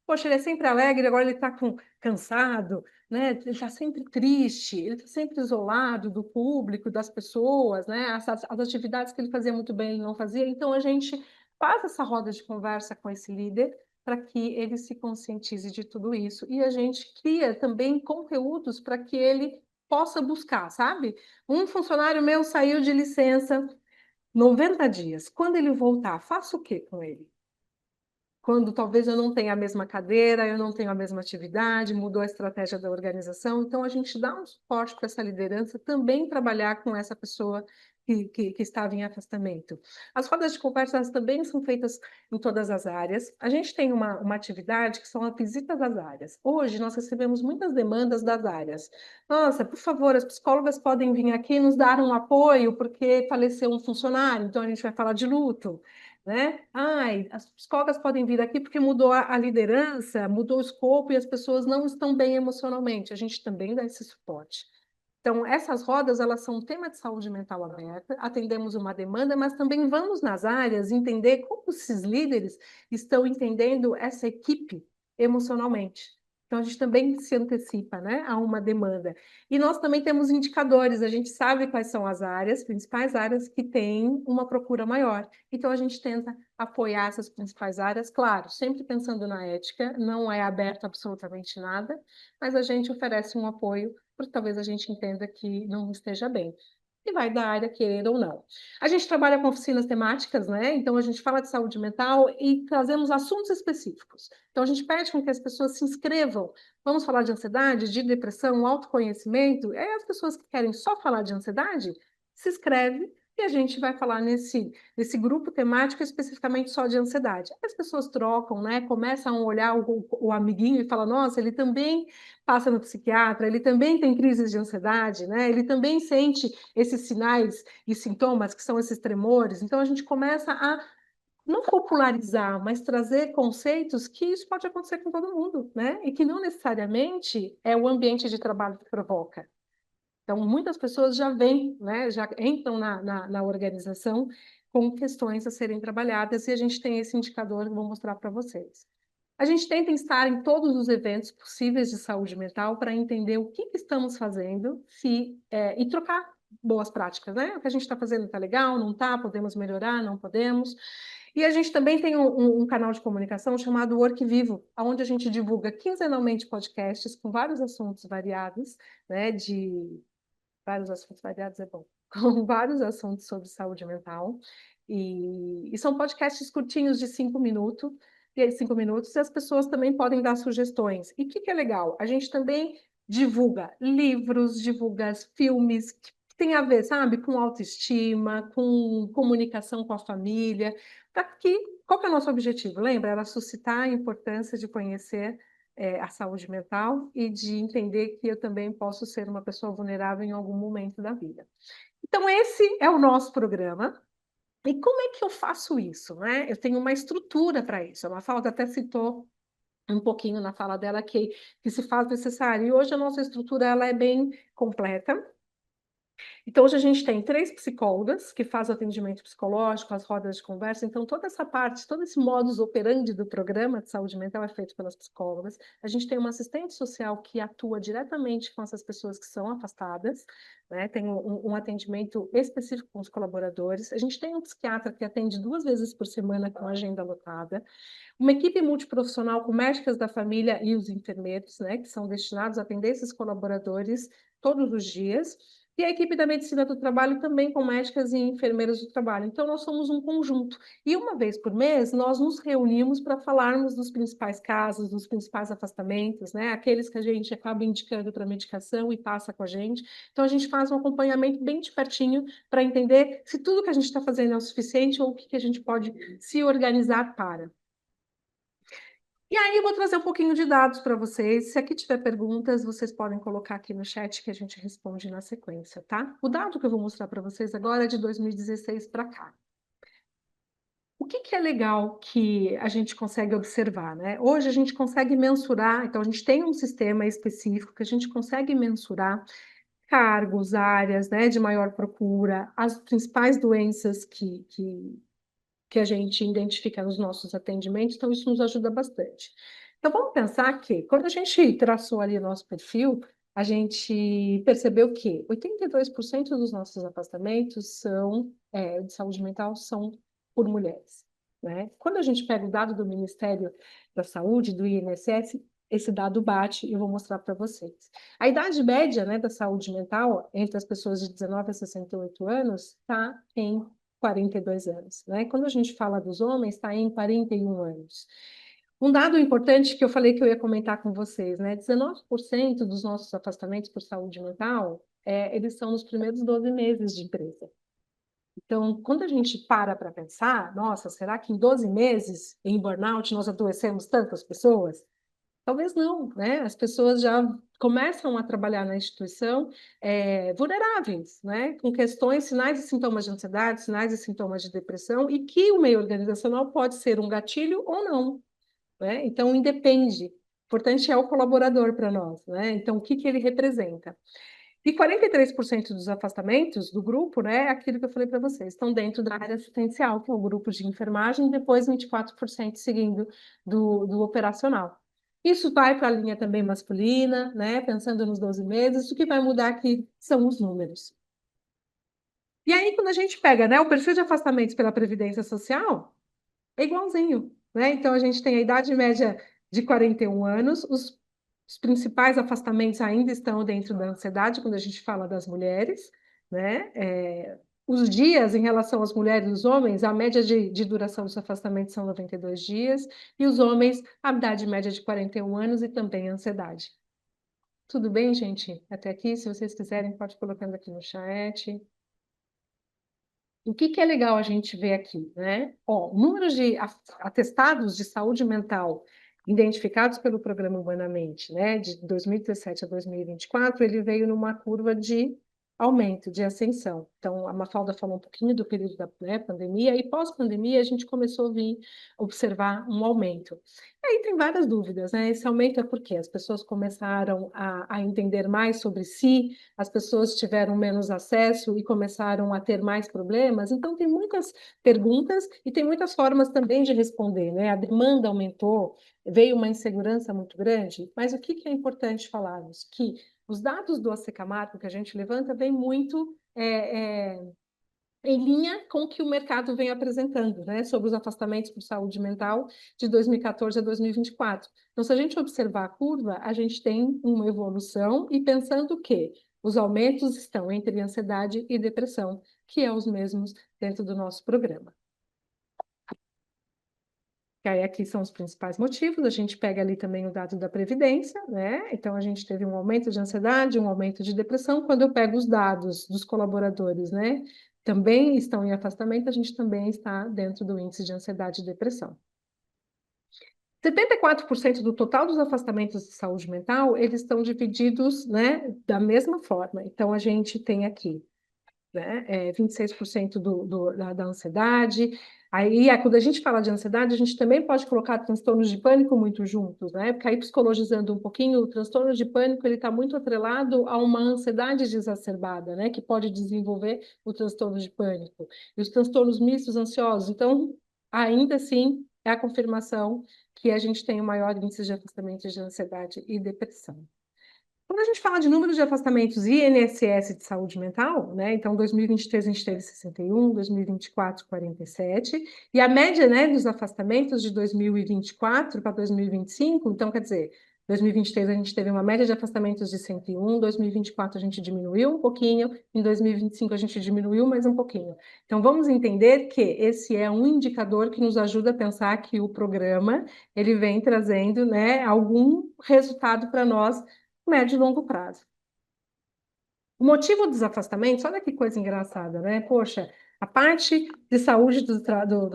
Poxa, ele é sempre alegre, agora ele está cansado, né? Ele está sempre triste, ele está sempre isolado do público, das pessoas, né? As atividades que ele fazia muito bem, ele não fazia. Então, a gente faz essa roda de conversa com esse líder para que ele se conscientize de tudo isso. E a gente cria também conteúdos para que ele possa buscar, sabe? Um funcionário meu saiu de licença 90 dias. Quando ele voltar, faço o quê com ele? Quando talvez eu não tenha a mesma cadeira, eu não tenho a mesma atividade, mudou a estratégia da organização. Então, a gente dá um suporte para essa liderança também trabalhar com essa pessoa que estava em afastamento. As rodas de conversa também são feitas em todas as áreas. A gente tem uma atividade que são as visitas das áreas. Hoje, nós recebemos muitas demandas das áreas. Nossa, por favor, as psicólogas podem vir aqui nos dar um apoio porque faleceu um funcionário, então a gente vai falar de luto. Né? Ai, as psicólogas podem vir aqui porque mudou a liderança, mudou o escopo e as pessoas não estão bem emocionalmente. A gente também dá esse suporte. Então, essas rodas, elas são um tema de saúde mental aberta, atendemos uma demanda, mas também vamos nas áreas entender como esses líderes estão entendendo essa equipe emocionalmente. Então, a gente também se antecipa, né, a uma demanda. E nós também temos indicadores, a gente sabe quais são as áreas, principais áreas que têm uma procura maior. Então, a gente tenta apoiar essas principais áreas, claro, sempre pensando na ética, não é aberto absolutamente nada, mas a gente oferece um apoio porque talvez a gente entenda que não esteja bem. E vai da área, querendo ou não. A gente trabalha com oficinas temáticas, né? Então, a gente fala de saúde mental e trazemos assuntos específicos. Então, a gente pede com que as pessoas se inscrevam. Vamos falar de ansiedade, de depressão, autoconhecimento. E aí, as pessoas que querem só falar de ansiedade, se inscreve e a gente vai falar nesse grupo temático especificamente só de ansiedade. As pessoas trocam, né? Começam a olhar o amiguinho e falam, nossa, ele também passa no psiquiatra, ele também tem crises de ansiedade, né? Ele também sente esses sinais e sintomas que são esses tremores. Então, a gente começa a não popularizar, mas trazer conceitos que isso pode acontecer com todo mundo, né? E que não necessariamente é o ambiente de trabalho que provoca. Então, muitas pessoas já vêm, né, já entram na organização com questões a serem trabalhadas, e a gente tem esse indicador que eu vou mostrar para vocês. A gente tenta estar em todos os eventos possíveis de saúde mental para entender o que estamos fazendo e trocar boas práticas, né? O que a gente está fazendo está legal, não está, podemos melhorar, não podemos. E a gente também tem um canal de comunicação chamado Work Vivo, onde a gente divulga quinzenalmente podcasts com vários assuntos variados, né? Vários assuntos variados é bom, com vários assuntos sobre saúde mental. E são podcasts curtinhos de 5 minutos, e 5 minutos, e as pessoas também podem dar sugestões. E o que é legal? A gente também divulga livros, divulga filmes que tem a ver, sabe, com autoestima, com comunicação com a família, para que, qual que é o nosso objetivo? Lembra? Era suscitar a importância de conhecer a saúde mental e de entender que eu também posso ser uma pessoa vulnerável em algum momento da vida. Então, esse é o nosso programa. E como é que eu faço isso, né? Eu tenho uma estrutura para isso. A Mafalda até citou um pouquinho na fala dela que se faz necessário. E hoje a nossa estrutura ela é bem completa. Então, hoje a gente tem 3 psicólogas que fazem atendimento psicológico, as rodas de conversa. Então, toda essa parte, todo esse modus operandi do programa de saúde mental é feito pelas psicólogas. A gente tem uma assistente social que atua diretamente com essas pessoas que são afastadas, né? Tem um atendimento específico com os colaboradores. A gente tem um psiquiatra que atende 2 vezes por semana com agenda lotada. Uma equipe multiprofissional com médicas da família e os enfermeiros, né? Que são destinados a atender esses colaboradores todos os dias. E a equipe da medicina do trabalho também com médicas e enfermeiras do trabalho. Então, nós somos um conjunto. E uma vez por mês, nós nos reunimos para falarmos dos principais casos, dos principais afastamentos, né? Aqueles que a gente acaba indicando para medicação e passa com a gente. Então, a gente faz um acompanhamento bem de pertinho para entender se tudo que a gente está fazendo é o suficiente ou o que a gente pode se organizar para. E aí eu vou trazer um pouquinho de dados para vocês. Se aqui tiver perguntas, vocês podem colocar aqui no chat que a gente responde na sequência, tá? O dado que eu vou mostrar para vocês agora é de 2016 para cá. O que é legal que a gente consegue observar, né? Hoje a gente consegue mensurar, então a gente tem um sistema específico que a gente consegue mensurar cargos, áreas, né, de maior procura, as principais doenças que a gente identifica nos nossos atendimentos, então isso nos ajuda bastante. Então vamos pensar que, quando a gente traçou ali o nosso perfil, a gente percebeu que 82% dos nossos afastamentos de saúde mental são por mulheres, né? Quando a gente pega o dado do Ministério da Saúde, do INSS, esse dado bate e eu vou mostrar para vocês. A idade média, né, da saúde mental entre as pessoas de 19 a 68 anos está em 42 anos, né? Quando a gente fala dos homens, está em 41 anos. Um dado importante que eu falei que eu ia comentar com vocês, né? 19% dos nossos afastamentos por saúde mental, eles são nos primeiros 12 meses de empresa. Então, quando a gente para pensar, nossa, será que em 12 meses, em burnout, nós adoecemos tantas pessoas? Talvez não, né? As pessoas já começam a trabalhar na instituição vulneráveis, né? Com questões, sinais e sintomas de ansiedade, sinais e sintomas de depressão, e que o meio organizacional pode ser um gatilho ou não, né? Então, independe. O importante é o colaborador para nós, né? Então, o que ele representa? E 43% dos afastamentos do grupo, né, é aquilo que eu falei para vocês, estão dentro da área assistencial, que é o grupo de enfermagem, e depois 24% seguindo do operacional. Isso vai para a linha também masculina, né, pensando nos 12 meses, o que vai mudar aqui são os números. E aí, quando a gente pega, né, o perfil de afastamentos pela Previdência Social, é igualzinho, né? Então, a gente tem a idade média de 41 anos, os principais afastamentos ainda estão dentro da ansiedade, quando a gente fala das mulheres, né? Os dias em relação às mulheres e os homens, a média de duração dos afastamentos são 92 dias, e os homens, a idade média de 41 anos e também a ansiedade. Tudo bem, gente? Até aqui, se vocês quiserem, pode ir colocando aqui no chat. O que é legal a gente ver aqui, né? Ó, o número de atestados de saúde mental identificados pelo Programa Humanamente, né, de 2017 a 2024, ele veio numa curva de aumento, de ascensão. Então, a Mafalda falou um pouquinho do período da, né, pandemia, e pós-pandemia a gente começou a observar um aumento. E aí tem várias dúvidas, né? Esse aumento é porque as pessoas começaram a entender mais sobre si, as pessoas tiveram menos acesso e começaram a ter mais problemas. Então, tem muitas perguntas e tem muitas formas também de responder, né? A demanda aumentou, veio uma insegurança muito grande, mas o que é importante falarmos? Que os dados do AC Camargo que a gente levanta vêm muito em linha com o que o mercado vem apresentando, né, sobre os afastamentos por saúde mental de 2014 a 2024. Então, se a gente observar a curva, a gente tem uma evolução e pensando que os aumentos estão entre ansiedade e depressão, que é os mesmos dentro do nosso programa. Que aí aqui são os principais motivos, a gente pega ali também o dado da Previdência, né? Então a gente teve um aumento de ansiedade, um aumento de depressão. Quando eu pego os dados dos colaboradores, né, também estão em afastamento, a gente também está dentro do índice de ansiedade e depressão. 74% do total dos afastamentos de saúde mental, eles estão divididos, né, da mesma forma. Então a gente tem aqui, né? 26% da ansiedade. Aí, quando a gente fala de ansiedade, a gente também pode colocar transtornos de pânico muito juntos, né? Porque aí, psicologizando um pouquinho, o transtorno de pânico ele está muito atrelado a uma ansiedade exacerbada, né? Que pode desenvolver o transtorno de pânico. E os transtornos mistos ansiosos. Então, ainda assim, é a confirmação que a gente tem o maior índice de afastamento de ansiedade e depressão. Quando a gente fala de número de afastamentos INSS de saúde mental, né? Então, 2023 a gente teve 61, 2024, 47, e a média, né, dos afastamentos de 2024 para 2025, então, quer dizer, 2023 a gente teve uma média de afastamentos de 101, 2024 a gente diminuiu um pouquinho, em 2025 a gente diminuiu mais um pouquinho. Então, vamos entender que esse é um indicador que nos ajuda a pensar que o programa, ele vem trazendo, né, algum resultado para nós médio e longo prazo. O motivo dos afastamentos, olha que coisa engraçada, né? Poxa, a parte de saúde do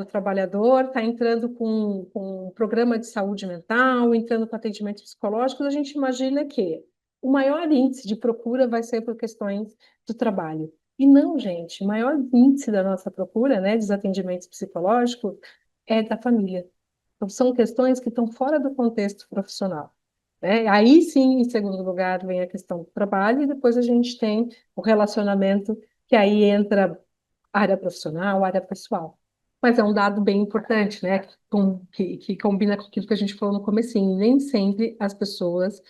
trabalhador está entrando com um programa de saúde mental, entrando com atendimento psicológico, a gente imagina que o maior índice de procura vai ser por questões do trabalho. E não, gente, o maior índice da nossa procura, né, dos atendimentos psicológicos é da família. Então, são questões que estão fora do contexto profissional. Né? Aí sim, em segundo lugar, vem a questão do trabalho, e depois a gente tem o relacionamento, que aí entra área profissional, área pessoal. Mas é um dado bem importante, né? Que combina com aquilo que a gente falou no comecinho. Nem sempre as pessoas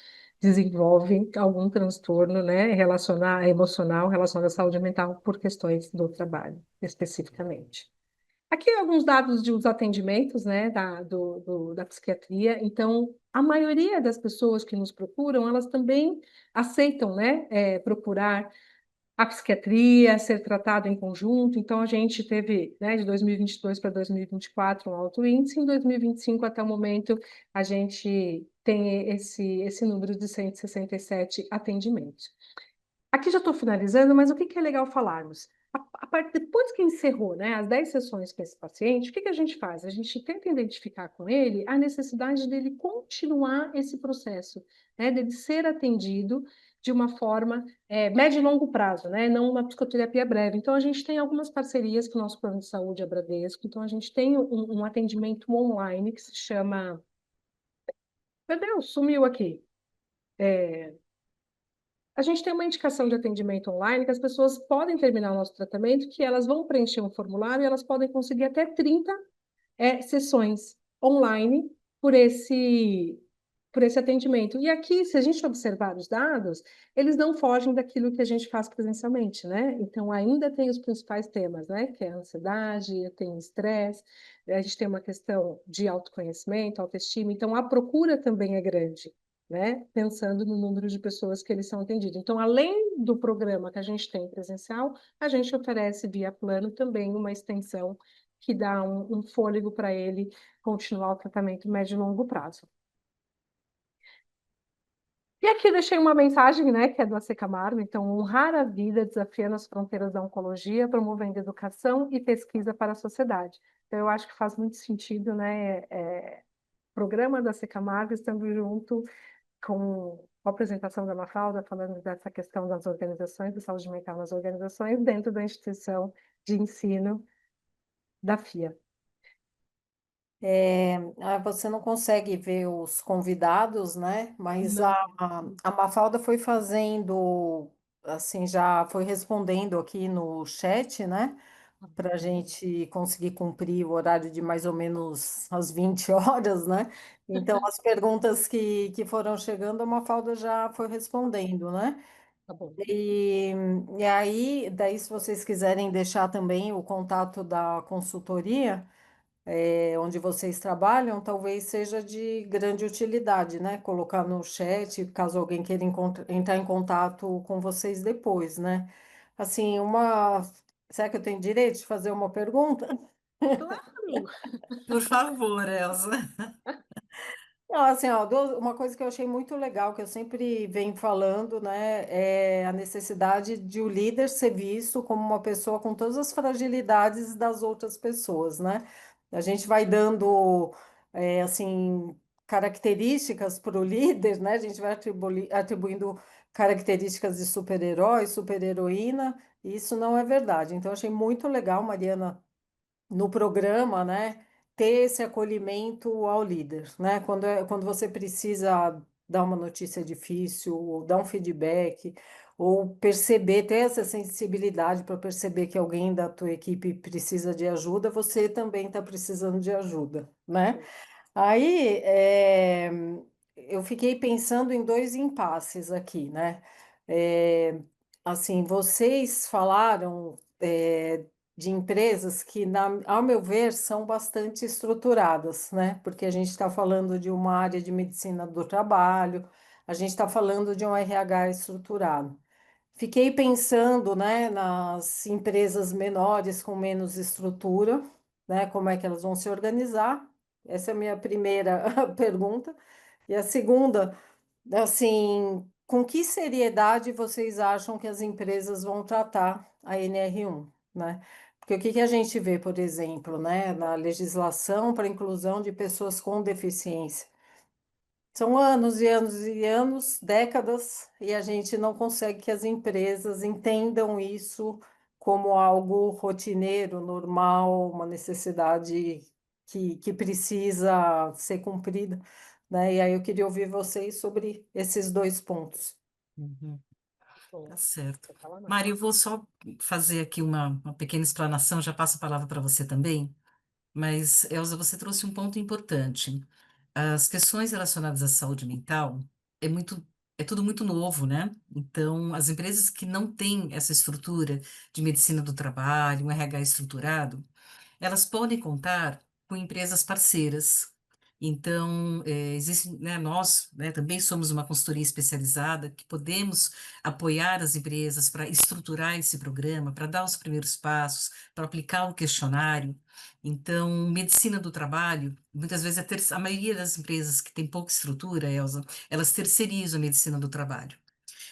desenvolvem algum transtorno, né, emocional relacionado à saúde mental por questões do trabalho, especificamente. Aqui alguns dados de os atendimentos, né, da psiquiatria. Então, a maioria das pessoas que nos procuram, elas também aceitam, né, procurar a psiquiatria, ser tratado em conjunto. Então, a gente teve, né, de 2022 para 2024 um alto índice. Em 2025, até o momento, a gente tem esse número de 167 atendimentos. Aqui já estou finalizando, mas o que é legal falarmos? Depois que encerrou, né, as 10 sessões com esse paciente, o que a gente faz? A gente tenta identificar com ele a necessidade dele continuar esse processo, né, dele ser atendido de uma forma médio e longo prazo, né, não uma psicoterapia breve. Então, a gente tem algumas parcerias com o nosso plano de saúde, a Bradesco. Então, a gente tem um atendimento online que se chama... Meu Deus, sumiu aqui. A gente tem uma indicação de atendimento online que as pessoas podem terminar o nosso tratamento, que elas vão preencher um formulário e elas podem conseguir até 30 sessões online por esse atendimento. E aqui, se a gente observar os dados, eles não fogem daquilo que a gente faz presencialmente, né? Então, ainda tem os principais temas, né? Que é a ansiedade, tem o estresse, a gente tem uma questão de autoconhecimento, autoestima. Então, a procura também é grande, né? Pensando no número de pessoas que eles são atendidos. Então, além do programa que a gente tem presencial, a gente oferece via plano também uma extensão que dá um fôlego para ele continuar o tratamento médio e longo prazo. E aqui eu deixei uma mensagem, né, que é do AC Camargo. Então, honrar a vida desafiando as fronteiras da oncologia, promovendo educação e pesquisa para a sociedade. Então, eu acho que faz muito sentido, né, programa do AC Camargo estando junto com a apresentação da Mafalda, falando dessa questão das organizações, da saúde mental nas organizações, dentro da instituição de ensino da FIA. Você não consegue ver os convidados, né? Mas Não. a Mafalda foi fazendo, assim, já foi respondendo aqui no chat, né? Para a gente conseguir cumprir o horário de mais ou menos as 20 horas, né? Então, as perguntas que foram chegando, a Mafalda já foi respondendo, né? Tá bom. E, e aí, daí, se vocês quiserem deixar também o contato da consultoria, onde vocês trabalham, talvez seja de grande utilidade, né? Colocar no chat, caso alguém queira entrar em contato com vocês depois, né? Assim, será que eu tenho direito de fazer uma pergunta? Claro! Por favor, Elza. Não, assim, ó, uma coisa que eu achei muito legal, que eu sempre venho falando, né, é a necessidade de o líder ser visto como uma pessoa com todas as fragilidades das outras pessoas, né? A gente vai dando, assim, características para o líder, né? A gente vai atribuindo características de super-herói, super-heroína, e isso não é verdade. Então, eu achei muito legal, Mariana, no programa, né, ter esse acolhimento ao líder, né? Quando você precisa dar uma notícia difícil, ou dar um feedback, ou perceber, ter essa sensibilidade para perceber que alguém da tua equipe precisa de ajuda, você também está precisando de ajuda, né? Aí, eu fiquei pensando em dois impasses aqui, né? É, assim, vocês falaram, de empresas que, ao meu ver, são bastante estruturadas, né? Porque a gente está falando de uma área de medicina do trabalho, a gente está falando de um RH estruturado. Fiquei pensando, né, nas empresas menores com menos estrutura, né, como é que elas vão se organizar? Essa é a minha primeira pergunta. E a segunda, assim, com que seriedade vocês acham que as empresas vão tratar a NR1, né? Porque o que que a gente vê, por exemplo, né, na legislação para a inclusão de pessoas com deficiência? São anos e anos e anos, décadas, e a gente não consegue que as empresas entendam isso como algo rotineiro, normal, uma necessidade que precisa ser cumprida, né? E aí eu queria ouvir vocês sobre esses dois pontos. Uhum. Tá Bom, certo. você fala mais. Mari, eu vou só fazer aqui uma pequena explanação, já passo a palavra para você também. Mas, Elza, você trouxe um ponto importante. As questões relacionadas à saúde mental é tudo muito novo, né? Então, as empresas que não têm essa estrutura de medicina do trabalho, um RH estruturado, elas podem contar com empresas parceiras. Então, existe, né, nós, né, também somos uma consultoria especializada que podemos apoiar as empresas para estruturar esse programa, para dar os primeiros passos, para aplicar o questionário. Então, medicina do trabalho, muitas vezes a maioria das empresas que tem pouca estrutura, Elza, elas terceirizam a medicina do trabalho.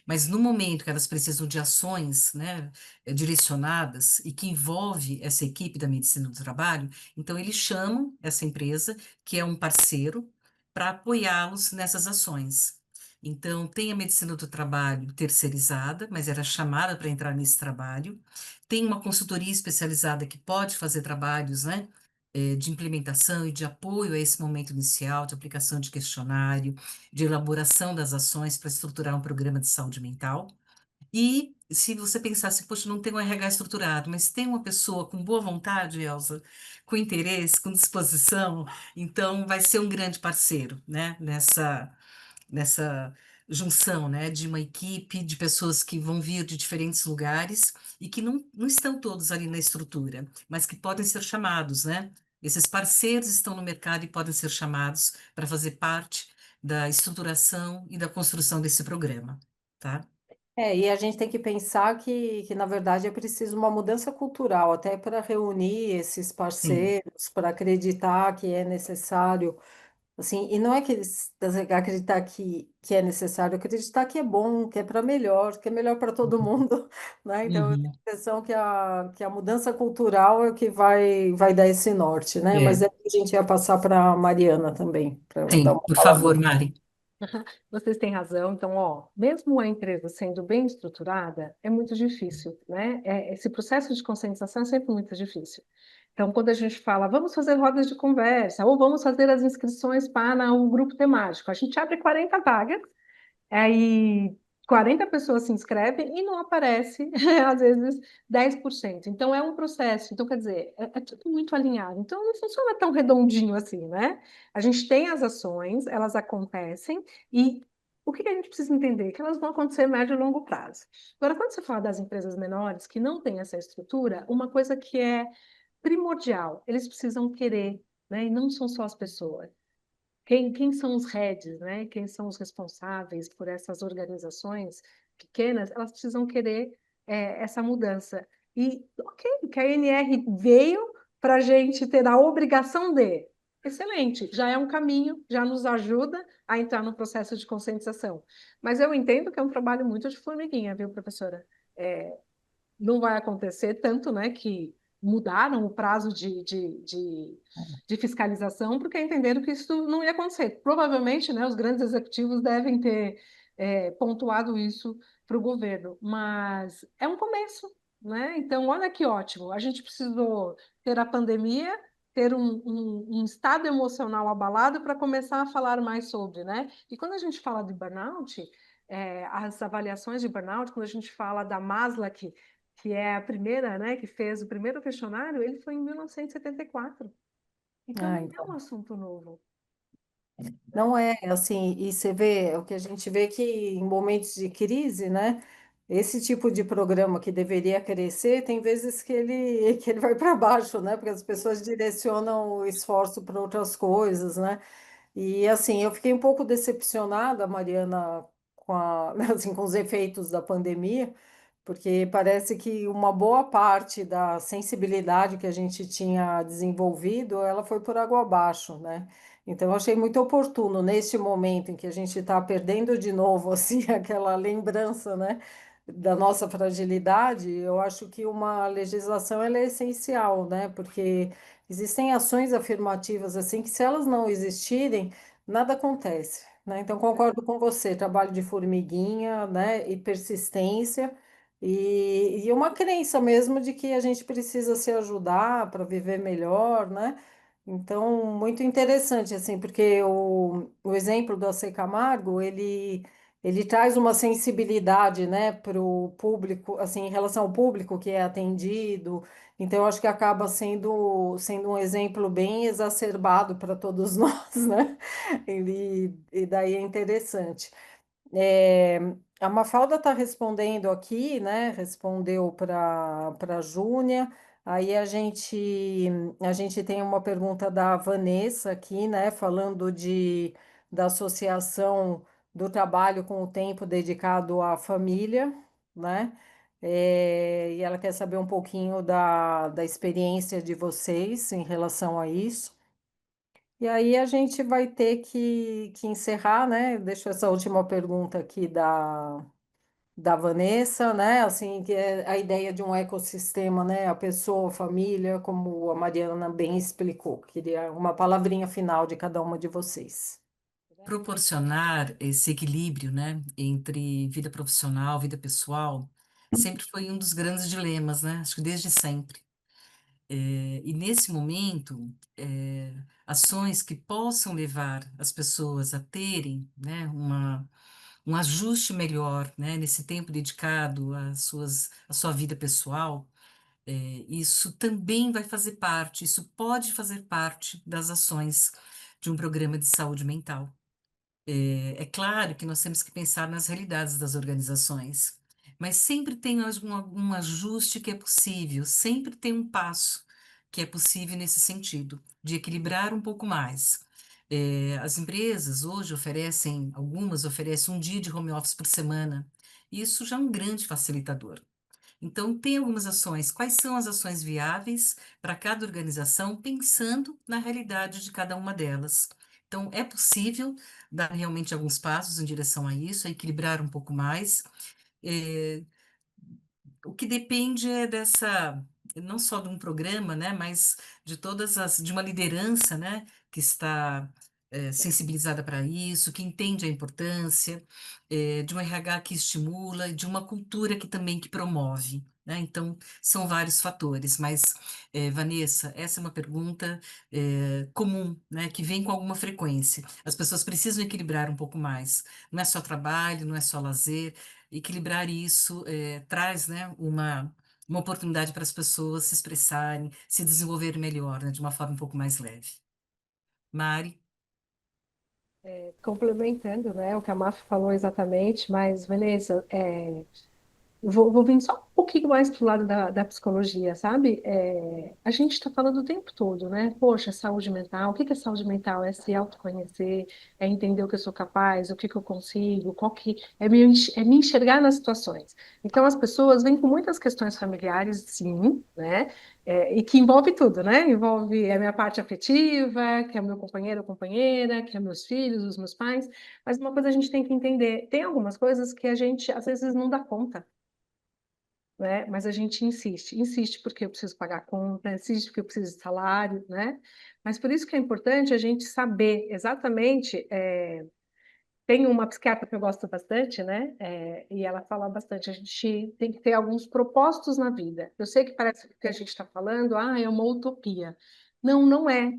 Mas no momento que elas precisam de ações, né, direcionadas e que envolve essa equipe da medicina do trabalho, então eles chamam essa empresa, que é um parceiro, para apoiá-los nessas ações. Então, tem a medicina do trabalho terceirizada, mas era chamada para entrar nesse trabalho. Tem uma consultoria especializada que pode fazer trabalhos, né, de implementação e de apoio a esse momento inicial, de aplicação de questionário, de elaboração das ações para estruturar um programa de saúde mental. E se você pensasse, poxa, não tem um RH estruturado, mas tem uma pessoa com boa vontade, Elza, com interesse, com disposição, então vai ser um grande parceiro, né, nessa junção, né, de uma equipe de pessoas que vão vir de diferentes lugares e que não estão todos ali na estrutura, mas que podem ser chamados, né? Esses parceiros estão no mercado e podem ser chamados para fazer parte da estruturação e da construção desse programa, tá? E a gente tem que pensar que, na verdade, é preciso uma mudança cultural, até para reunir esses Sim. parceiros, para acreditar que é necessário. Assim, e não é que acreditar que é necessário, acreditar que é bom, que é para melhor, que é melhor para todo mundo, né? Então, eu tenho Uhum. a impressão que a mudança cultural é o que vai dar esse norte, né? Mas É. aí a gente ia passar para a Mariana também, para ela dar Sim, uma por favor, palavra. Mari. Vocês têm razão. Então, ó, mesmo a empresa sendo bem estruturada, é muito difícil, né? Esse processo de conscientização é sempre muito difícil. Então, quando a gente fala, vamos fazer rodas de conversa, ou vamos fazer as inscrições para um grupo temático, a gente abre 40 vagas. Aí 40 pessoas se inscrevem e não aparece, às vezes, 10%. Então, é um processo. Então, quer dizer, é tudo muito alinhado. Então, não funciona tão redondinho assim, né? A gente tem as ações, elas acontecem, e o que a gente precisa entender? Que elas vão acontecer a médio e longo prazo. Agora, quando você fala das empresas menores que não têm essa estrutura, uma coisa que é primordial, eles precisam querer, né? E não são só as pessoas. Quem são os heads, né? Quem são os responsáveis por essas organizações pequenas? Elas precisam querer essa mudança. E, ok, que a NR veio para a gente ter a obrigação de. Excelente, já é um caminho, já nos ajuda a entrar no processo de conscientização. Mas eu entendo que é um trabalho muito de formiguinha, viu, professora? É, não vai acontecer tanto, né, que mudaram o prazo de fiscalização porque entenderam que isso não ia acontecer. Provavelmente, né, os grandes executivos devem ter pontuado isso para o governo, mas é um começo, né? Então, olha que ótimo. A gente precisou ter a pandemia, ter um estado emocional abalado para começar a falar mais sobre, né? E quando a gente fala de burnout, as avaliações de burnout, quando a gente fala da Maslach, que é a primeira, né, que fez o primeiro questionário, ele foi em 1974. Então, Ah, não é um então. assunto novo. Não é assim, e você vê, o que a gente vê que em momentos de crise, né? Esse tipo de programa que deveria crescer, tem vezes que ele vai para baixo, né? Porque as pessoas direcionam o esforço para outras coisas, né? E assim, eu fiquei um pouco decepcionada, Mariana, assim, com os efeitos da pandemia, porque parece que uma boa parte da sensibilidade que a gente tinha desenvolvido, ela foi por água abaixo, né? Então, eu achei muito oportuno, neste momento em que a gente está perdendo de novo, assim, aquela lembrança, né, da nossa fragilidade, eu acho que uma legislação ela é essencial, né? Porque existem ações afirmativas assim que se elas não existirem, nada acontece, né? Então concordo com você, trabalho de formiguinha, né? E persistência e uma crença mesmo de que a gente precisa se ajudar para viver melhor, né? Então, muito interessante, assim, porque o exemplo do AC Camargo, ele traz uma sensibilidade, né, para o público, assim, em relação ao público que é atendido. Então, eu acho que acaba sendo um exemplo bem exacerbado para todos nós, né? E daí é interessante. É, a Mafalda está respondendo aqui, né? Respondeu para a Júnia. Aí a gente tem uma pergunta da Vanessa aqui, né? Falando da associação do trabalho com o tempo dedicado à família, né? E ela quer saber um pouquinho da experiência de vocês em relação a isso. E aí a gente vai ter que encerrar, né? Deixo essa última pergunta aqui da Vanessa, né? Assim, que é a ideia de um ecossistema, né? A pessoa, a família, como a Mariana bem explicou. Queria uma palavrinha final de cada uma de vocês. Proporcionar esse equilíbrio, né, entre vida profissional, vida pessoal, sempre foi um dos grandes dilemas, né? Acho que desde sempre. E nesse momento, ações que possam levar as pessoas a terem, né, um ajuste melhor, né, nesse tempo dedicado à sua vida pessoal, isso também vai fazer parte, isso pode fazer parte das ações de um programa de saúde mental. É claro que nós temos que pensar nas realidades das organizações, mas sempre tem algum ajuste que é possível, sempre tem um passo que é possível nesse sentido, de equilibrar um pouco mais. As empresas hoje algumas oferecem um dia de home office por semana, e isso já é um grande facilitador. Então, tem algumas ações. Quais são as ações viáveis para cada organização, pensando na realidade de cada uma delas? Então, é possível dar realmente alguns passos em direção a isso, a equilibrar um pouco mais. Eh, o que depende é não só de um programa, né, mas de uma liderança, né, que está sensibilizada para isso, que entende a importância, de um RH que estimula, e de uma cultura que também que promove, né? Então, são vários fatores, mas, Vanessa, essa é uma pergunta, comum, né? Que vem com alguma frequência. As pessoas precisam equilibrar um pouco mais. Não é só trabalho, não é só lazer. Equilibrar isso, traz, né, uma oportunidade para as pessoas se expressarem, se desenvolverem melhor, né, de uma forma um pouco mais leve. Mari? Complementando, né, o que a Maf falou exatamente, mas, Vanessa, vou vir só um pouquinho mais pro lado da psicologia, sabe? A gente está falando o tempo todo, né? Poxa, saúde mental. O que que é saúde mental? É se autoconhecer, é entender o que eu sou capaz, o que que eu consigo, qual que é me enxergar nas situações. Então, as pessoas vêm com muitas questões familiares, sim, né? E que envolve tudo, né? Envolve a minha parte afetiva, que é o meu companheiro ou companheira, que é meus filhos, os meus pais. Mas uma coisa a gente tem que entender, tem algumas coisas que a gente às vezes não dá conta, né? Mas a gente insiste, insiste porque eu preciso pagar a conta, insiste porque eu preciso de salário, né? Mas por isso que é importante a gente saber exatamente. Tem uma psiquiatra que eu gosto bastante, né? E ela fala bastante, a gente tem que ter alguns propósitos na vida. Eu sei que parece que o que a gente está falando, é uma utopia. Não, não é.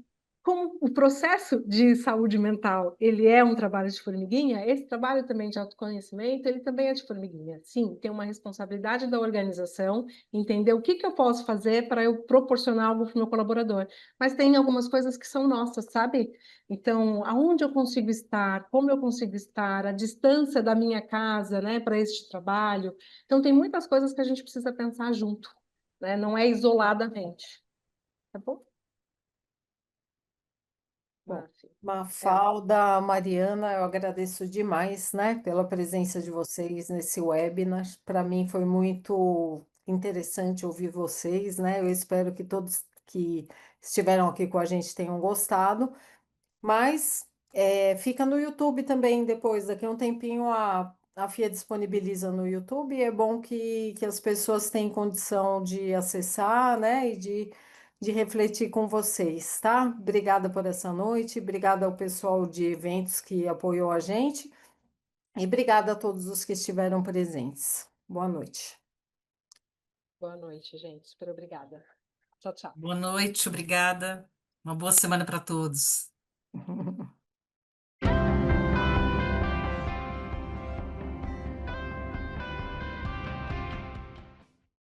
Como o processo de saúde mental, ele é um trabalho de formiguinha, esse trabalho também de autoconhecimento, ele também é de formiguinha. Sim, tem uma responsabilidade da organização, entender o que que eu posso fazer para eu proporcionar algo para o meu colaborador. Mas tem algumas coisas que são nossas, sabe? Então, aonde eu consigo estar, como eu consigo estar, a distância da minha casa, né, para este trabalho. Então, tem muitas coisas que a gente precisa pensar junto, né? Não é isoladamente. Tá bom? Bom, Márcia, Elza. Mafalda, Mariana, eu agradeço demais, né, pela presença de vocês nesse webinar. Para mim foi muito interessante ouvir vocês, né? Eu espero que todos que estiveram aqui com a gente tenham gostado. Mas fica no YouTube também depois, daqui a um tempinho a FIA disponibiliza no YouTube. É bom que as pessoas têm condição de acessar, né? E de refletir com vocês, tá? Obrigada por essa noite, obrigada ao pessoal de eventos que apoiou a gente e obrigada a todos os que estiveram presentes. Boa noite. Boa noite, gente. Super obrigada. Tchau, tchau. Boa noite, obrigada. Uma boa semana para todos.